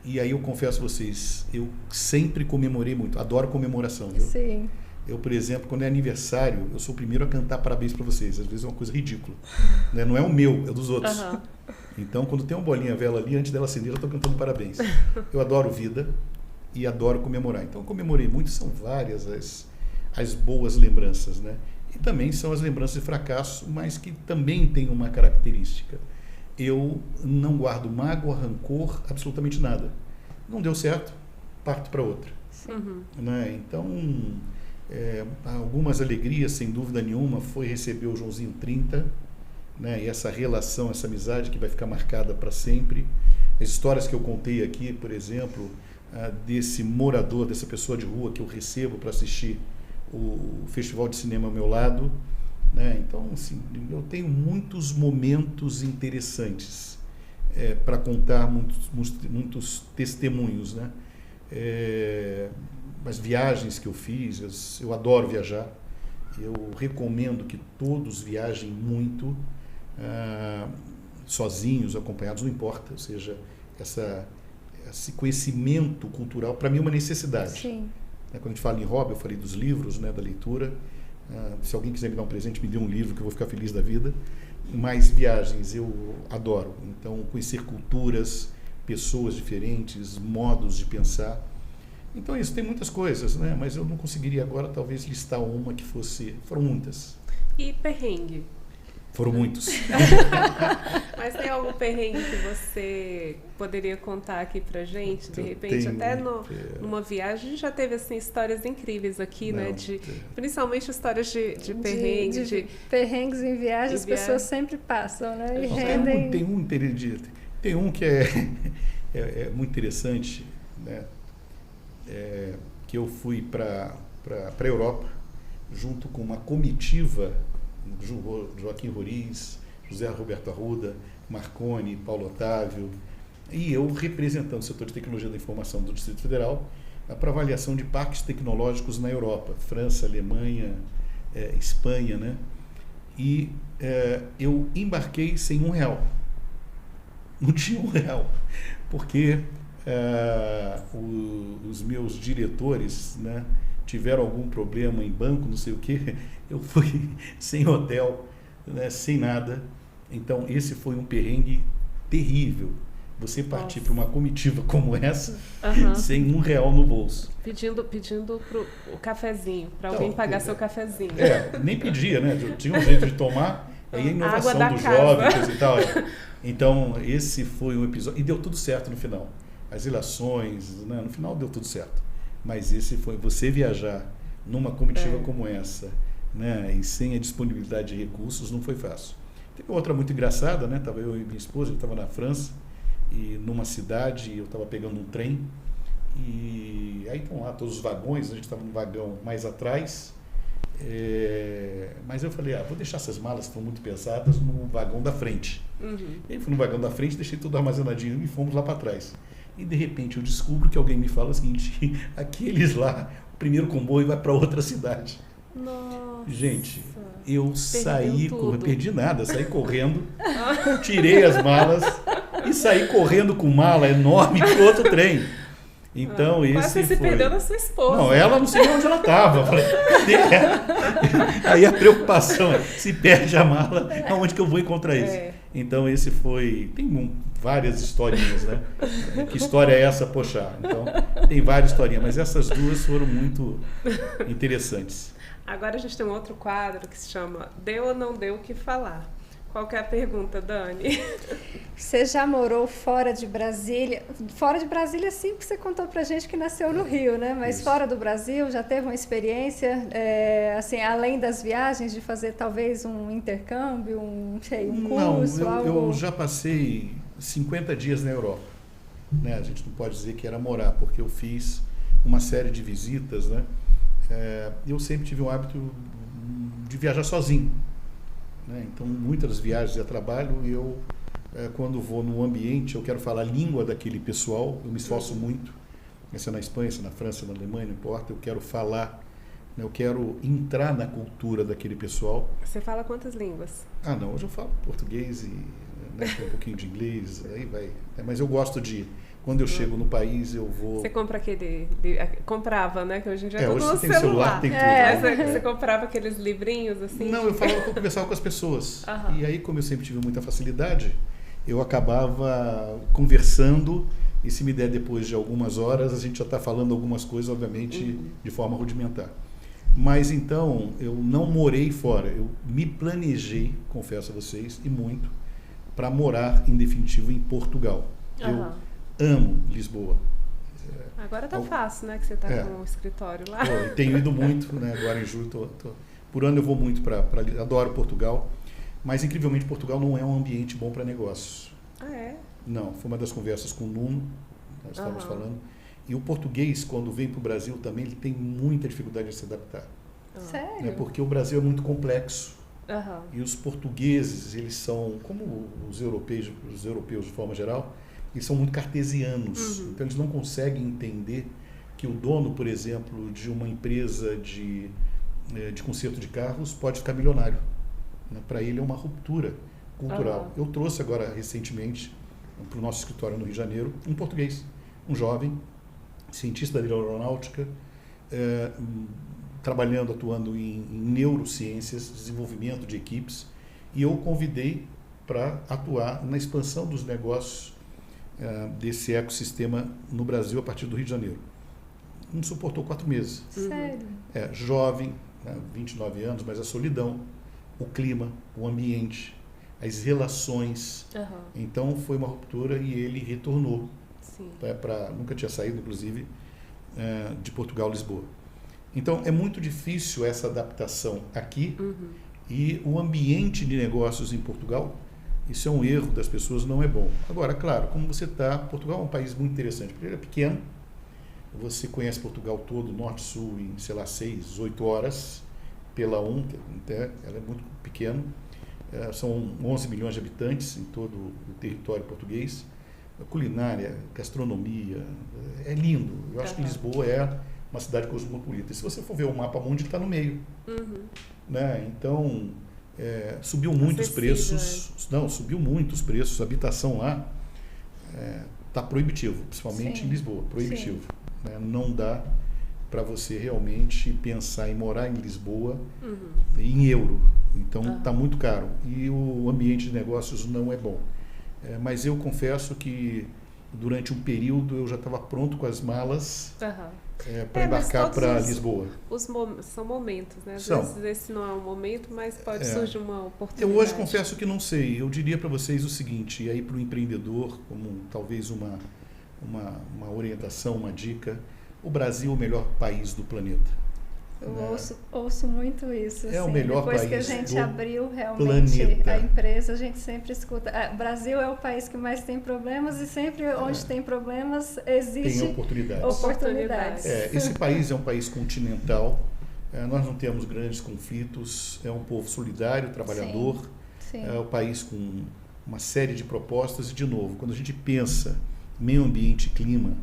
E aí eu confesso a vocês, eu sempre comemorei muito, adoro comemoração. Viu? Sim. Eu, por exemplo, quando é aniversário, eu sou o primeiro a cantar parabéns para vocês. Às vezes é uma coisa ridícula. Né? Não é o meu, é dos outros. Uhum. Então, quando tem uma bolinha vela ali, antes dela acender, eu estou cantando parabéns. Eu adoro vida e adoro comemorar. Então, eu comemorei muito, são várias as boas lembranças. Né? E também são as lembranças de fracasso, mas que também têm uma característica. Eu não guardo mágoa, rancor, absolutamente nada. Não deu certo, parto para outra. Uhum. Né? Então, algumas alegrias, sem dúvida nenhuma, foi receber o Joãozinho 30, né? E essa relação, essa amizade que vai ficar marcada para sempre. As histórias que eu contei aqui, por exemplo, desse morador, dessa pessoa de rua que eu recebo para assistir o Festival de Cinema ao meu lado. Né? Então, assim, eu tenho muitos momentos interessantes para contar, muitos testemunhos. Né? As viagens que eu fiz, eu adoro viajar, eu recomendo que todos viajem muito, sozinhos, acompanhados, não importa, ou seja, esse conhecimento cultural, para mim é uma necessidade. Sim. Quando a gente fala em hobby, eu falei dos livros, né, da leitura. Se alguém quiser me dar um presente, me dê um livro que eu vou ficar feliz da vida. Mas viagens eu adoro. Então, conhecer culturas, pessoas diferentes, modos de pensar. Então, isso tem muitas coisas, né? Mas eu não conseguiria agora, talvez, listar uma que fosse... Foram muitas. E perrengue? Foram muitos. Mas tem algum perrengue que você poderia contar aqui pra gente? De repente, até numa viagem, a gente já teve assim, histórias incríveis aqui, né? Principalmente histórias de perrengue. De perrengues em viagem, as pessoas sempre passam, né? E rendem... Tem um que é muito interessante, né? Que eu fui para a Europa, junto com uma comitiva, Joaquim Roriz, José Roberto Arruda, Marconi, Paulo Otávio, e eu representando o setor de tecnologia da informação do Distrito Federal para avaliação de parques tecnológicos na Europa, França, Alemanha, Espanha, né? E eu embarquei sem R$1. Não tinha R$1, porque os meus diretores, né, tiveram algum problema em banco, não sei o quê. Eu fui sem hotel, né, sem nada. Então, esse foi um perrengue terrível. Você partir para uma comitiva como essa, sem R$1 no bolso. Pedindo o cafezinho, para alguém pagar seu cafezinho. Nem pedia, né? Eu tinha um jeito de tomar. Aí a inovação dos jovens e tal. Então, esse foi um episódio. E deu tudo certo no final. As relações, né, no final deu tudo certo. Mas esse foi, você viajar numa comitiva como essa, né, e sem a disponibilidade de recursos, não foi fácil. Teve outra muito engraçada, né? Tava eu e minha esposa, eu estava na França, e numa cidade, eu estava pegando um trem, e aí estão lá todos os vagões, a gente estava no vagão mais atrás, mas eu falei, vou deixar essas malas que estão muito pesadas no vagão da frente. E aí fui no vagão da frente, deixei tudo armazenadinho e fomos lá para trás. E de repente eu descubro que alguém me fala o seguinte, aqueles lá, o primeiro comboio vai para outra cidade. Nossa. Gente, eu saí, não perdi nada, saí correndo, tirei as malas e saí correndo com mala enorme para outro trem. Então, Quase esse você se foi... perdeu da sua esposa. Não, ela não sei onde ela estava. Eu falei, cadê ela? Aí a preocupação é, se perde a mala, aonde que eu vou encontrar isso? Então, esse foi... Tem várias historinhas, né? Que história é essa? Poxa, então, tem várias historinhas, mas essas duas foram muito interessantes. Agora a gente tem um outro quadro que se chama Deu ou Não Deu o que Falar. Qual que é a pergunta, Dani? Você já morou fora de Brasília? Fora de Brasília, sim, porque você contou pra gente que nasceu no Rio, né? Mas Isso. fora do Brasil, já teve uma experiência, assim, além das viagens, de fazer talvez um intercâmbio, um curso? Não, algo... eu já passei 50 dias na Europa. Né? A gente não pode dizer que era morar, porque eu fiz uma série de visitas, né? Eu sempre tive o hábito de viajar sozinho. Né? Então, muitas das viagens a trabalho, eu, quando vou num ambiente, eu quero falar a língua daquele pessoal, eu me esforço muito, se é na Espanha, se é na França, na Alemanha, não importa, eu quero falar, né? Eu quero entrar na cultura daquele pessoal. Você fala quantas línguas? Não, hoje eu falo português e né, um pouquinho de inglês, aí vai. Mas eu gosto de, quando eu chego no país, eu vou... Você compra aquele... Comprava, né? Que hoje em dia é tudo hoje no você tem celular, tem tudo. Você comprava aqueles livrinhos, assim? Não, eu conversava com as pessoas. Aham. E aí, como eu sempre tive muita facilidade, eu acabava conversando, e se me der depois de algumas horas, a gente já está falando algumas coisas, obviamente, de forma rudimentar. Mas então, eu não morei fora, eu me planejei, confesso a vocês, e muito, para morar, em definitivo, em Portugal. Aham. Eu amo Lisboa. Agora tá fácil, né? Que você tá com o escritório lá. Tenho ido muito, né? Agora em julho, por ano eu vou muito adoro Portugal, mas incrivelmente Portugal não é um ambiente bom para negócios. Ah, é? Não, foi uma das conversas com o Nuno, nós estávamos falando, e o português, quando vem para o Brasil também, ele tem muita dificuldade de se adaptar. Sério? Né? Porque o Brasil é muito complexo. Aham. E os portugueses, eles são, como os europeus de forma geral, eles são muito cartesianos. Então, eles não conseguem entender que o dono, por exemplo, de uma empresa de conserto de carros pode ficar milionário. Né? Para ele é uma ruptura cultural. Eu trouxe agora, recentemente, para o nosso escritório no Rio de Janeiro, um português, um jovem, cientista da aeronáutica, trabalhando, atuando em neurociências, desenvolvimento de equipes, e eu o convidei para atuar na expansão dos negócios desse ecossistema no Brasil a partir do Rio de Janeiro. Não suportou 4 meses. Sério? Jovem, 29 anos, mas a solidão, o clima, o ambiente, as relações. Então foi uma ruptura e ele retornou. Nunca tinha saído, inclusive, de Portugal, Lisboa. Então é muito difícil essa adaptação aqui e o ambiente de negócios em Portugal. Isso é um erro das pessoas, não é bom. Agora, claro, como você está... Portugal é um país muito interessante, porque ele é pequeno. Você conhece Portugal todo, norte, sul, em, 6, 8 horas, pela ela é muito pequena. São 11 milhões de habitantes em todo o território português. A culinária, gastronomia, é lindo. Eu acho que Lisboa é uma cidade cosmopolita. E se você for ver o mapa mundo, está no meio. Né? Então... subiu muito os preços. Não, subiu muito os preços. A habitação lá está proibitivo, principalmente em Lisboa, proibitivo. Né? Não dá para você realmente pensar em morar em Lisboa em euro. Então está muito caro e o ambiente de negócios não é bom. Mas eu confesso que durante um período eu já estava pronto com as malas para embarcar para Lisboa. São momentos, né? Às vezes esse não é um momento, mas pode surgir uma oportunidade. Eu hoje confesso que não sei. Eu diria para vocês o seguinte, e aí para o empreendedor, como talvez uma orientação, uma dica, o Brasil é o melhor país do planeta. Eu ouço muito isso. É o melhor Depois país que a gente do abriu realmente planeta. A empresa, a gente sempre escuta. O Brasil é o país que mais tem problemas e sempre onde tem problemas existe tem oportunidades. Esse país é um país continental. Nós não temos grandes conflitos. É um povo solidário, trabalhador. Sim. É um país com uma série de propostas. E, de novo, quando a gente pensa meio ambiente e clima,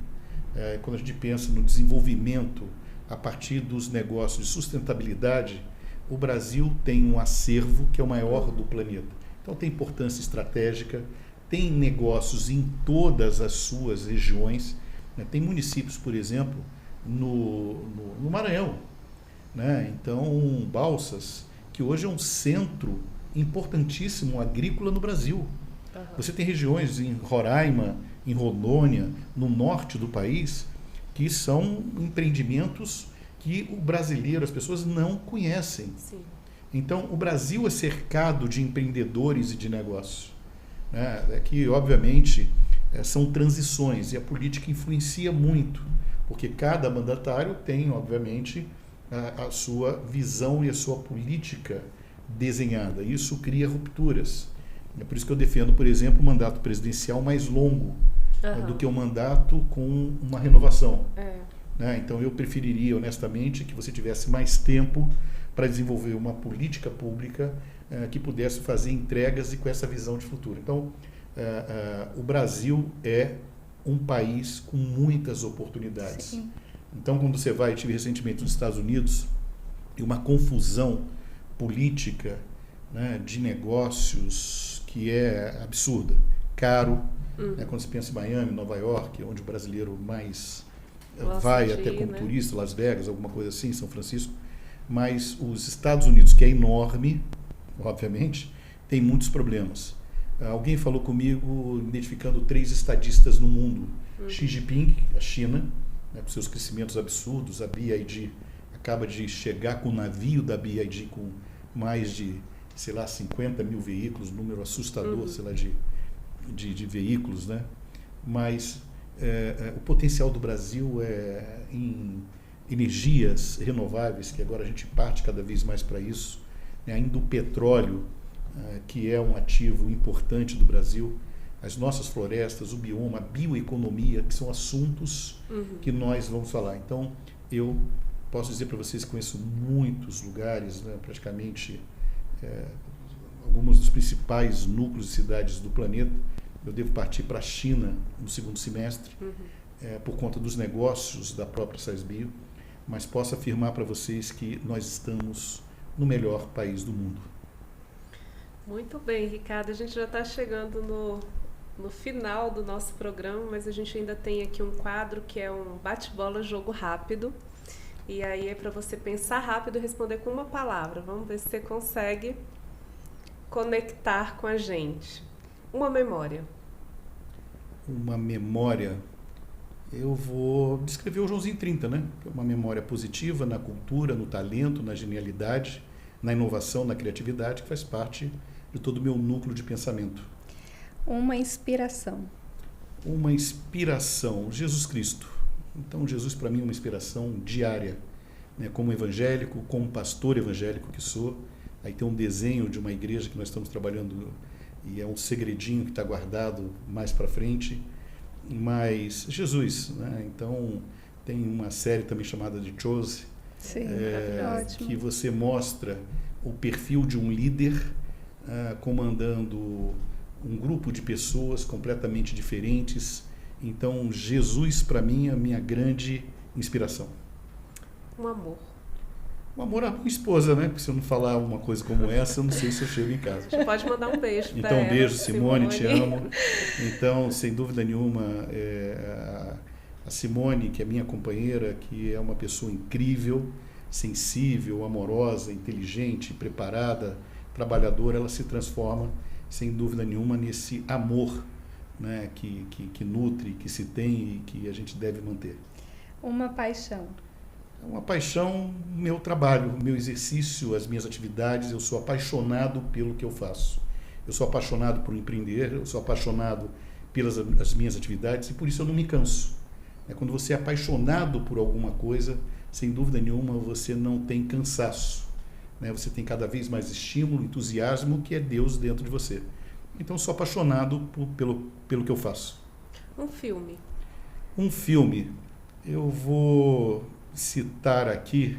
quando a gente pensa no desenvolvimento a partir dos negócios de sustentabilidade, o Brasil tem um acervo que é o maior do planeta. Então tem importância estratégica, tem negócios em todas as suas regiões né? Tem municípios, por exemplo, no Maranhão, né? Então, Balsas, que hoje é um centro importantíssimo agrícola no Brasil. Uhum. Você tem regiões em Roraima, em Rondônia, no norte do país, que são empreendimentos que o brasileiro, as pessoas não conhecem. Sim. Então, o Brasil é cercado de empreendedores e de negócios, né? É que, obviamente, são transições e a política influencia muito, porque cada mandatário tem, obviamente, a sua visão e a sua política desenhada. Isso cria rupturas. É por isso que eu defendo, por exemplo, o mandato presidencial mais longo do que o mandato com uma renovação. Né? Então, eu preferiria, honestamente, que você tivesse mais tempo para desenvolver uma política pública que pudesse fazer entregas e com essa visão de futuro. Então, o Brasil é um país com muitas oportunidades. Sim. Então, quando você vai, eu estive recentemente nos Estados Unidos, e uma confusão política, né, de negócios que é absurda, caro, né, quando você pensa em Miami, Nova York, onde o brasileiro mais vai até como turista, Las Vegas, alguma coisa assim, São Francisco, mas os Estados Unidos, que é enorme, obviamente, tem muitos problemas. Alguém falou comigo identificando 3 estadistas no mundo. Xi Jinping, a China, né, com seus crescimentos absurdos, a BYD acaba de chegar com o navio da BYD com mais de, sei lá, 50 mil veículos, número assustador, sei lá, de veículos, né? Mas o potencial do Brasil em energias renováveis, que agora a gente parte cada vez mais para isso, né? Ainda o petróleo, que é um ativo importante do Brasil, as nossas florestas, o bioma, a bioeconomia, que são assuntos que nós vamos falar. Então, eu posso dizer para vocês que conheço muitos lugares, né, praticamente alguns dos principais núcleos de cidades do planeta. Eu devo partir para a China no segundo semestre, por conta dos negócios da própria SAESBio, mas posso afirmar para vocês que nós estamos no melhor país do mundo. Muito bem, Ricardo. A gente já está chegando no final do nosso programa, mas a gente ainda tem aqui um quadro que é um bate-bola jogo rápido. E aí é para você pensar rápido e responder com uma palavra. Vamos ver se você consegue conectar com a gente. Uma memória. Uma memória. Eu vou descrever o Joãozinho 30, né? Uma memória positiva na cultura, no talento, na genialidade, na inovação, na criatividade, que faz parte de todo o meu núcleo de pensamento. Uma inspiração. Uma inspiração. Jesus Cristo. Então, Jesus para mim é uma inspiração diária, né? Como evangélico, como pastor evangélico que sou. Aí tem um desenho de uma igreja que nós estamos trabalhando e é um segredinho que está guardado mais para frente. Mas Jesus, né? Então, tem uma série também chamada de Chose, Sim, que você mostra o perfil de um líder comandando um grupo de pessoas completamente diferentes. Então, Jesus, para mim, é a minha grande inspiração. Um amor. Um amor à minha esposa, né? Porque se eu não falar uma coisa como essa, eu não sei se eu chego em casa. Você pode mandar um beijo para Então, ela. um beijo, Simone, te amo. Então, sem dúvida nenhuma, a Simone, que é minha companheira, que é uma pessoa incrível, sensível, amorosa, inteligente, preparada, trabalhadora, ela se transforma, sem dúvida nenhuma, nesse amor, né, que nutre, que se tem e que a gente deve manter. Uma paixão. Uma paixão, meu trabalho, meu exercício, as minhas atividades. Eu sou apaixonado pelo que eu faço. Eu sou apaixonado por empreender, eu sou apaixonado pelas as minhas atividades e por isso eu não me canso. Quando você é apaixonado por alguma coisa, sem dúvida nenhuma você não tem cansaço, né? Você tem cada vez mais estímulo, entusiasmo, que é Deus dentro de você. Então, eu sou apaixonado pelo que eu faço. Um filme. Um filme. Eu vou citar aqui,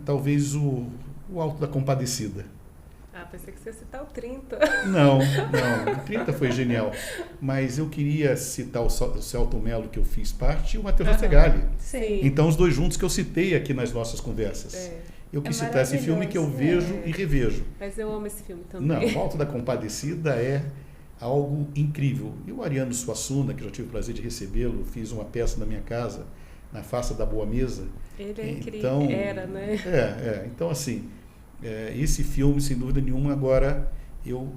talvez o Alto da Compadecida. Pensei que você ia citar o 30. Não, o 30 foi genial. Mas eu queria citar o Celton Mello, que eu fiz parte, e o Matheus Nastegali. Sim. Então, os dois juntos que eu citei aqui nas nossas conversas. Eu quis citar esse filme que eu vejo e revejo. Mas eu amo esse filme também. Não, o Alto da Compadecida é algo incrível. E o Ariano Suassuna, que eu já tive o prazer de recebê-lo, fiz uma peça na minha casa, na Faça da Boa Mesa. Ele é incrível, então, né? Então, assim, esse filme, sem dúvida nenhuma, agora eu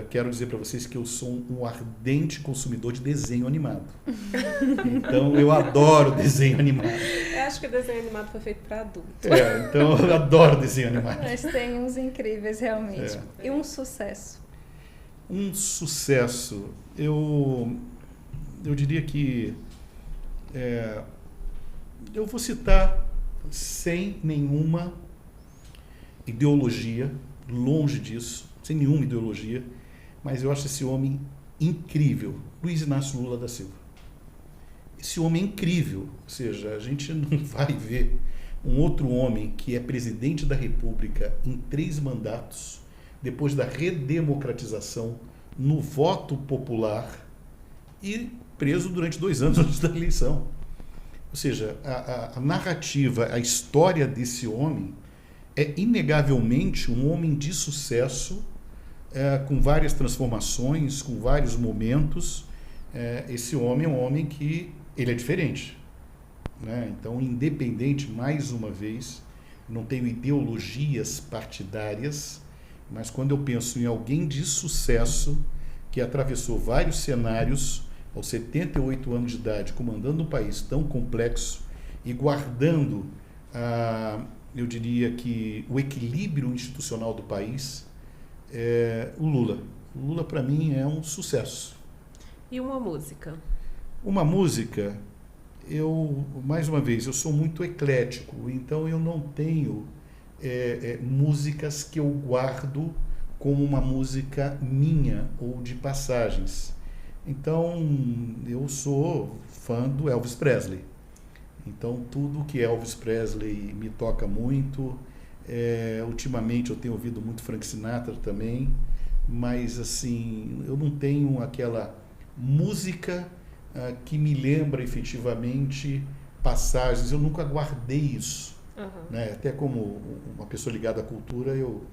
quero dizer para vocês que eu sou um ardente consumidor de desenho animado. Então, eu adoro desenho animado. Eu acho que o desenho animado foi feito para adulto. Então, eu adoro desenho animado. Mas tem uns incríveis, realmente. E um sucesso? Um sucesso, eu diria que eu vou citar sem nenhuma ideologia, longe disso, sem nenhuma ideologia, mas eu acho esse homem incrível, Luiz Inácio Lula da Silva. Esse homem é incrível, ou seja, a gente não vai ver um outro homem que é presidente da República em 3 mandatos, depois da redemocratização, no voto popular e preso durante 2 anos antes da eleição. Ou seja, a narrativa, a história desse homem é inegavelmente um homem de sucesso, com várias transformações, com vários momentos. Esse homem é um homem que ele é diferente, né? Então, independente, mais uma vez, não tenho ideologias partidárias, mas quando eu penso em alguém de sucesso que atravessou vários cenários aos 78 anos de idade, comandando um país tão complexo e guardando, eu diria que o equilíbrio institucional do país, o Lula. O Lula, para mim, é um sucesso. E uma música? Uma música, mais uma vez, eu sou muito eclético, então eu não tenho músicas que eu guardo como uma música minha ou de passagens. Então, eu sou fã do Elvis Presley. Então, tudo que Elvis Presley me toca muito. Ultimamente, eu tenho ouvido muito Frank Sinatra também, mas, assim, eu não tenho aquela música que me lembra efetivamente passagens. Eu nunca guardei isso. Né? Até como uma pessoa ligada à cultura, eu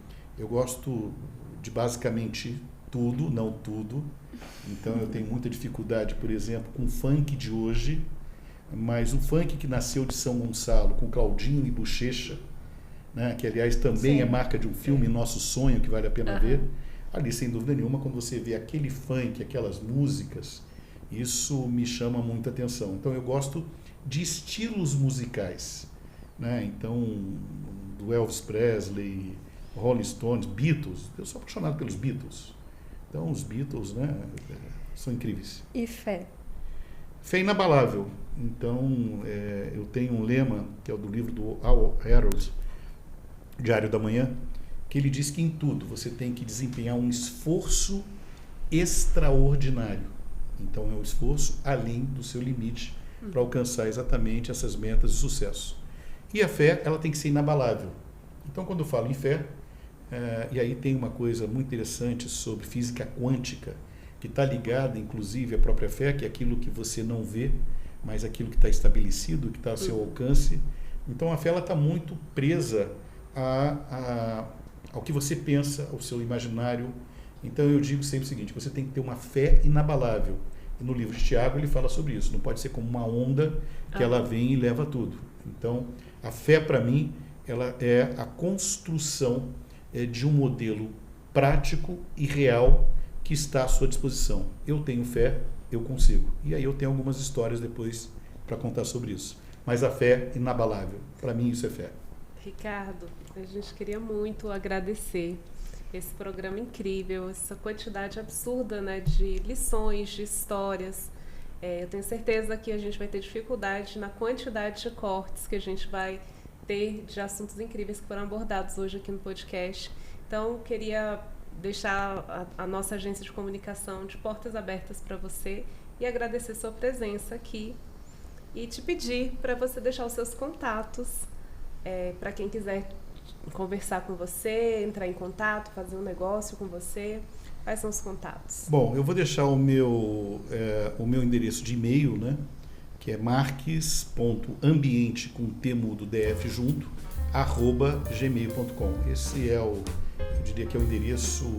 gosto de basicamente tudo, não tudo. Então eu tenho muita dificuldade, por exemplo, com o funk de hoje, mas o funk que nasceu de São Gonçalo, com Claudinho e Bochecha, né? Que aliás também é marca de um filme, Nosso Sonho, que vale a pena ver. Ali, sem dúvida nenhuma, quando você vê aquele funk, aquelas músicas, isso me chama muita atenção. Então eu gosto de estilos musicais, né? Então, do Elvis Presley, Rolling Stones, Beatles. Eu sou apaixonado pelos Beatles. Então, os Beatles, né, são incríveis. E fé? Fé inabalável. Então, eu tenho um lema, que é o do livro do Al Harold, Diário da Manhã, que ele diz que em tudo você tem que desempenhar um esforço extraordinário. Então, é um esforço além do seu limite para alcançar exatamente essas metas de sucesso. E a fé, ela tem que ser inabalável. Então, quando eu falo em fé, e aí tem uma coisa muito interessante sobre física quântica, que está ligada, inclusive, à própria fé, que é aquilo que você não vê, mas aquilo que está estabelecido, que está ao seu alcance. Então, a fé está muito presa ao que você pensa, ao seu imaginário. Então, eu digo sempre o seguinte, você tem que ter uma fé inabalável. E no livro de Tiago, ele fala sobre isso. Não pode ser como uma onda que ela vem e leva tudo. Então, a fé, para mim, ela é a construção de um modelo prático e real que está à sua disposição. Eu tenho fé, eu consigo. E aí eu tenho algumas histórias depois para contar sobre isso. Mas a fé é inabalável. Para mim isso é fé. Ricardo, a gente queria muito agradecer esse programa incrível, essa quantidade absurda, né, de lições, de histórias. Eu tenho certeza que a gente vai ter dificuldade na quantidade de cortes que a gente vai ter de assuntos incríveis que foram abordados hoje aqui no podcast. Então, queria deixar a nossa agência de comunicação de portas abertas para você e agradecer sua presença aqui e te pedir para você deixar os seus contatos para quem quiser conversar com você, entrar em contato, fazer um negócio com você. Quais são os contatos? Bom, eu vou deixar o meu endereço de e-mail, né? Que é marques.ambiente com temudo df junto, @gmail.com. Esse eu diria que é o endereço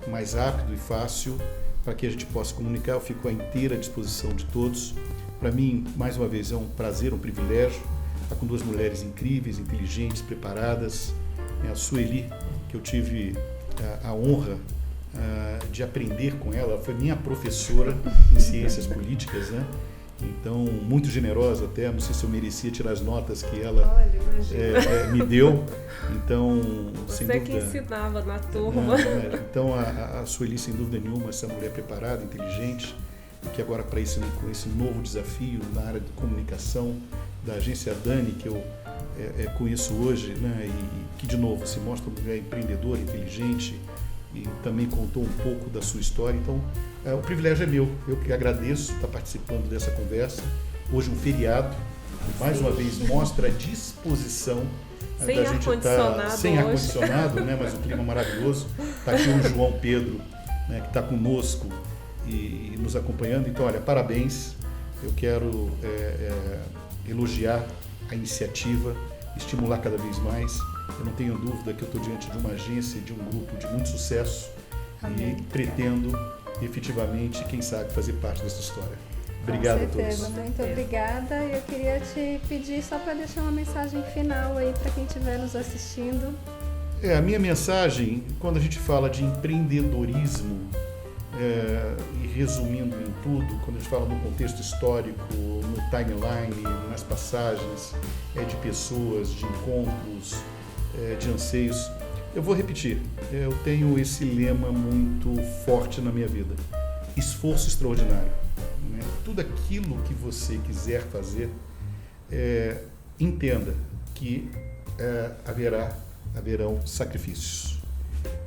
mais rápido e fácil para que a gente possa comunicar. Eu fico à inteira disposição de todos. Para mim, mais uma vez, é um prazer, um privilégio estar com duas mulheres incríveis, inteligentes, preparadas. A Sueli, que eu tive a honra de aprender com ela, foi minha professora em ciências políticas, né? Então, muito generosa até, não sei se eu merecia tirar as notas que ela me deu. Então, você sem dúvida, que ensinava na turma. Então, a Sueli, sem dúvida nenhuma, essa mulher preparada, inteligente, que agora para com esse novo desafio na área de comunicação da agência Dani, que eu conheço hoje, né? E que, de novo, se mostra uma mulher empreendedora, inteligente, e também contou um pouco da sua história. Então, o privilégio é meu. Eu que agradeço estar participando dessa conversa. Hoje um feriado, que mais uma vez mostra a disposição sem da gente estar sem ar-condicionado, né? Mas um clima maravilhoso. Está aqui o João Pedro, né? Que está conosco e nos acompanhando. Então, olha, parabéns. Eu quero elogiar a iniciativa, estimular cada vez mais. Eu não tenho dúvida que eu estou diante de uma agência, de um grupo de muito sucesso. Amém. E pretendo efetivamente, quem sabe, fazer parte dessa história. Obrigado a todos. Muito obrigada. Eu queria te pedir só para deixar uma mensagem final aí para quem estiver nos assistindo. A minha mensagem, quando a gente fala de empreendedorismo, e resumindo em tudo, quando a gente fala no contexto histórico, no timeline, nas passagens de pessoas, de encontros, de anseios, eu vou repetir, eu tenho esse lema muito forte na minha vida: esforço extraordinário. Né? Tudo aquilo que você quiser fazer, entenda que haverão sacrifícios.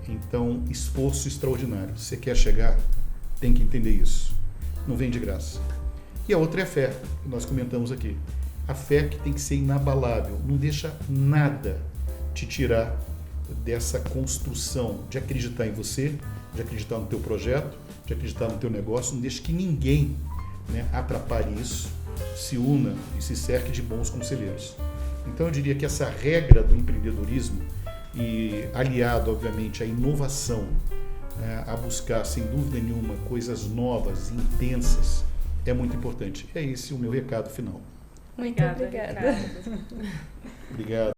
Então, esforço extraordinário. Se você quer chegar, tem que entender isso. Não vem de graça. E a outra é a fé, que nós comentamos aqui. A fé que tem que ser inabalável, não deixa nada te tirar dessa construção de acreditar em você, de acreditar no teu projeto, de acreditar no teu negócio. Não deixa que ninguém, né, atrapalhe isso. Se una e se cerque de bons conselheiros. Então eu diria que essa regra do empreendedorismo, e aliado obviamente à inovação, a buscar sem dúvida nenhuma coisas novas, intensas, é muito importante. É esse o meu recado final. Muito obrigada. Obrigado.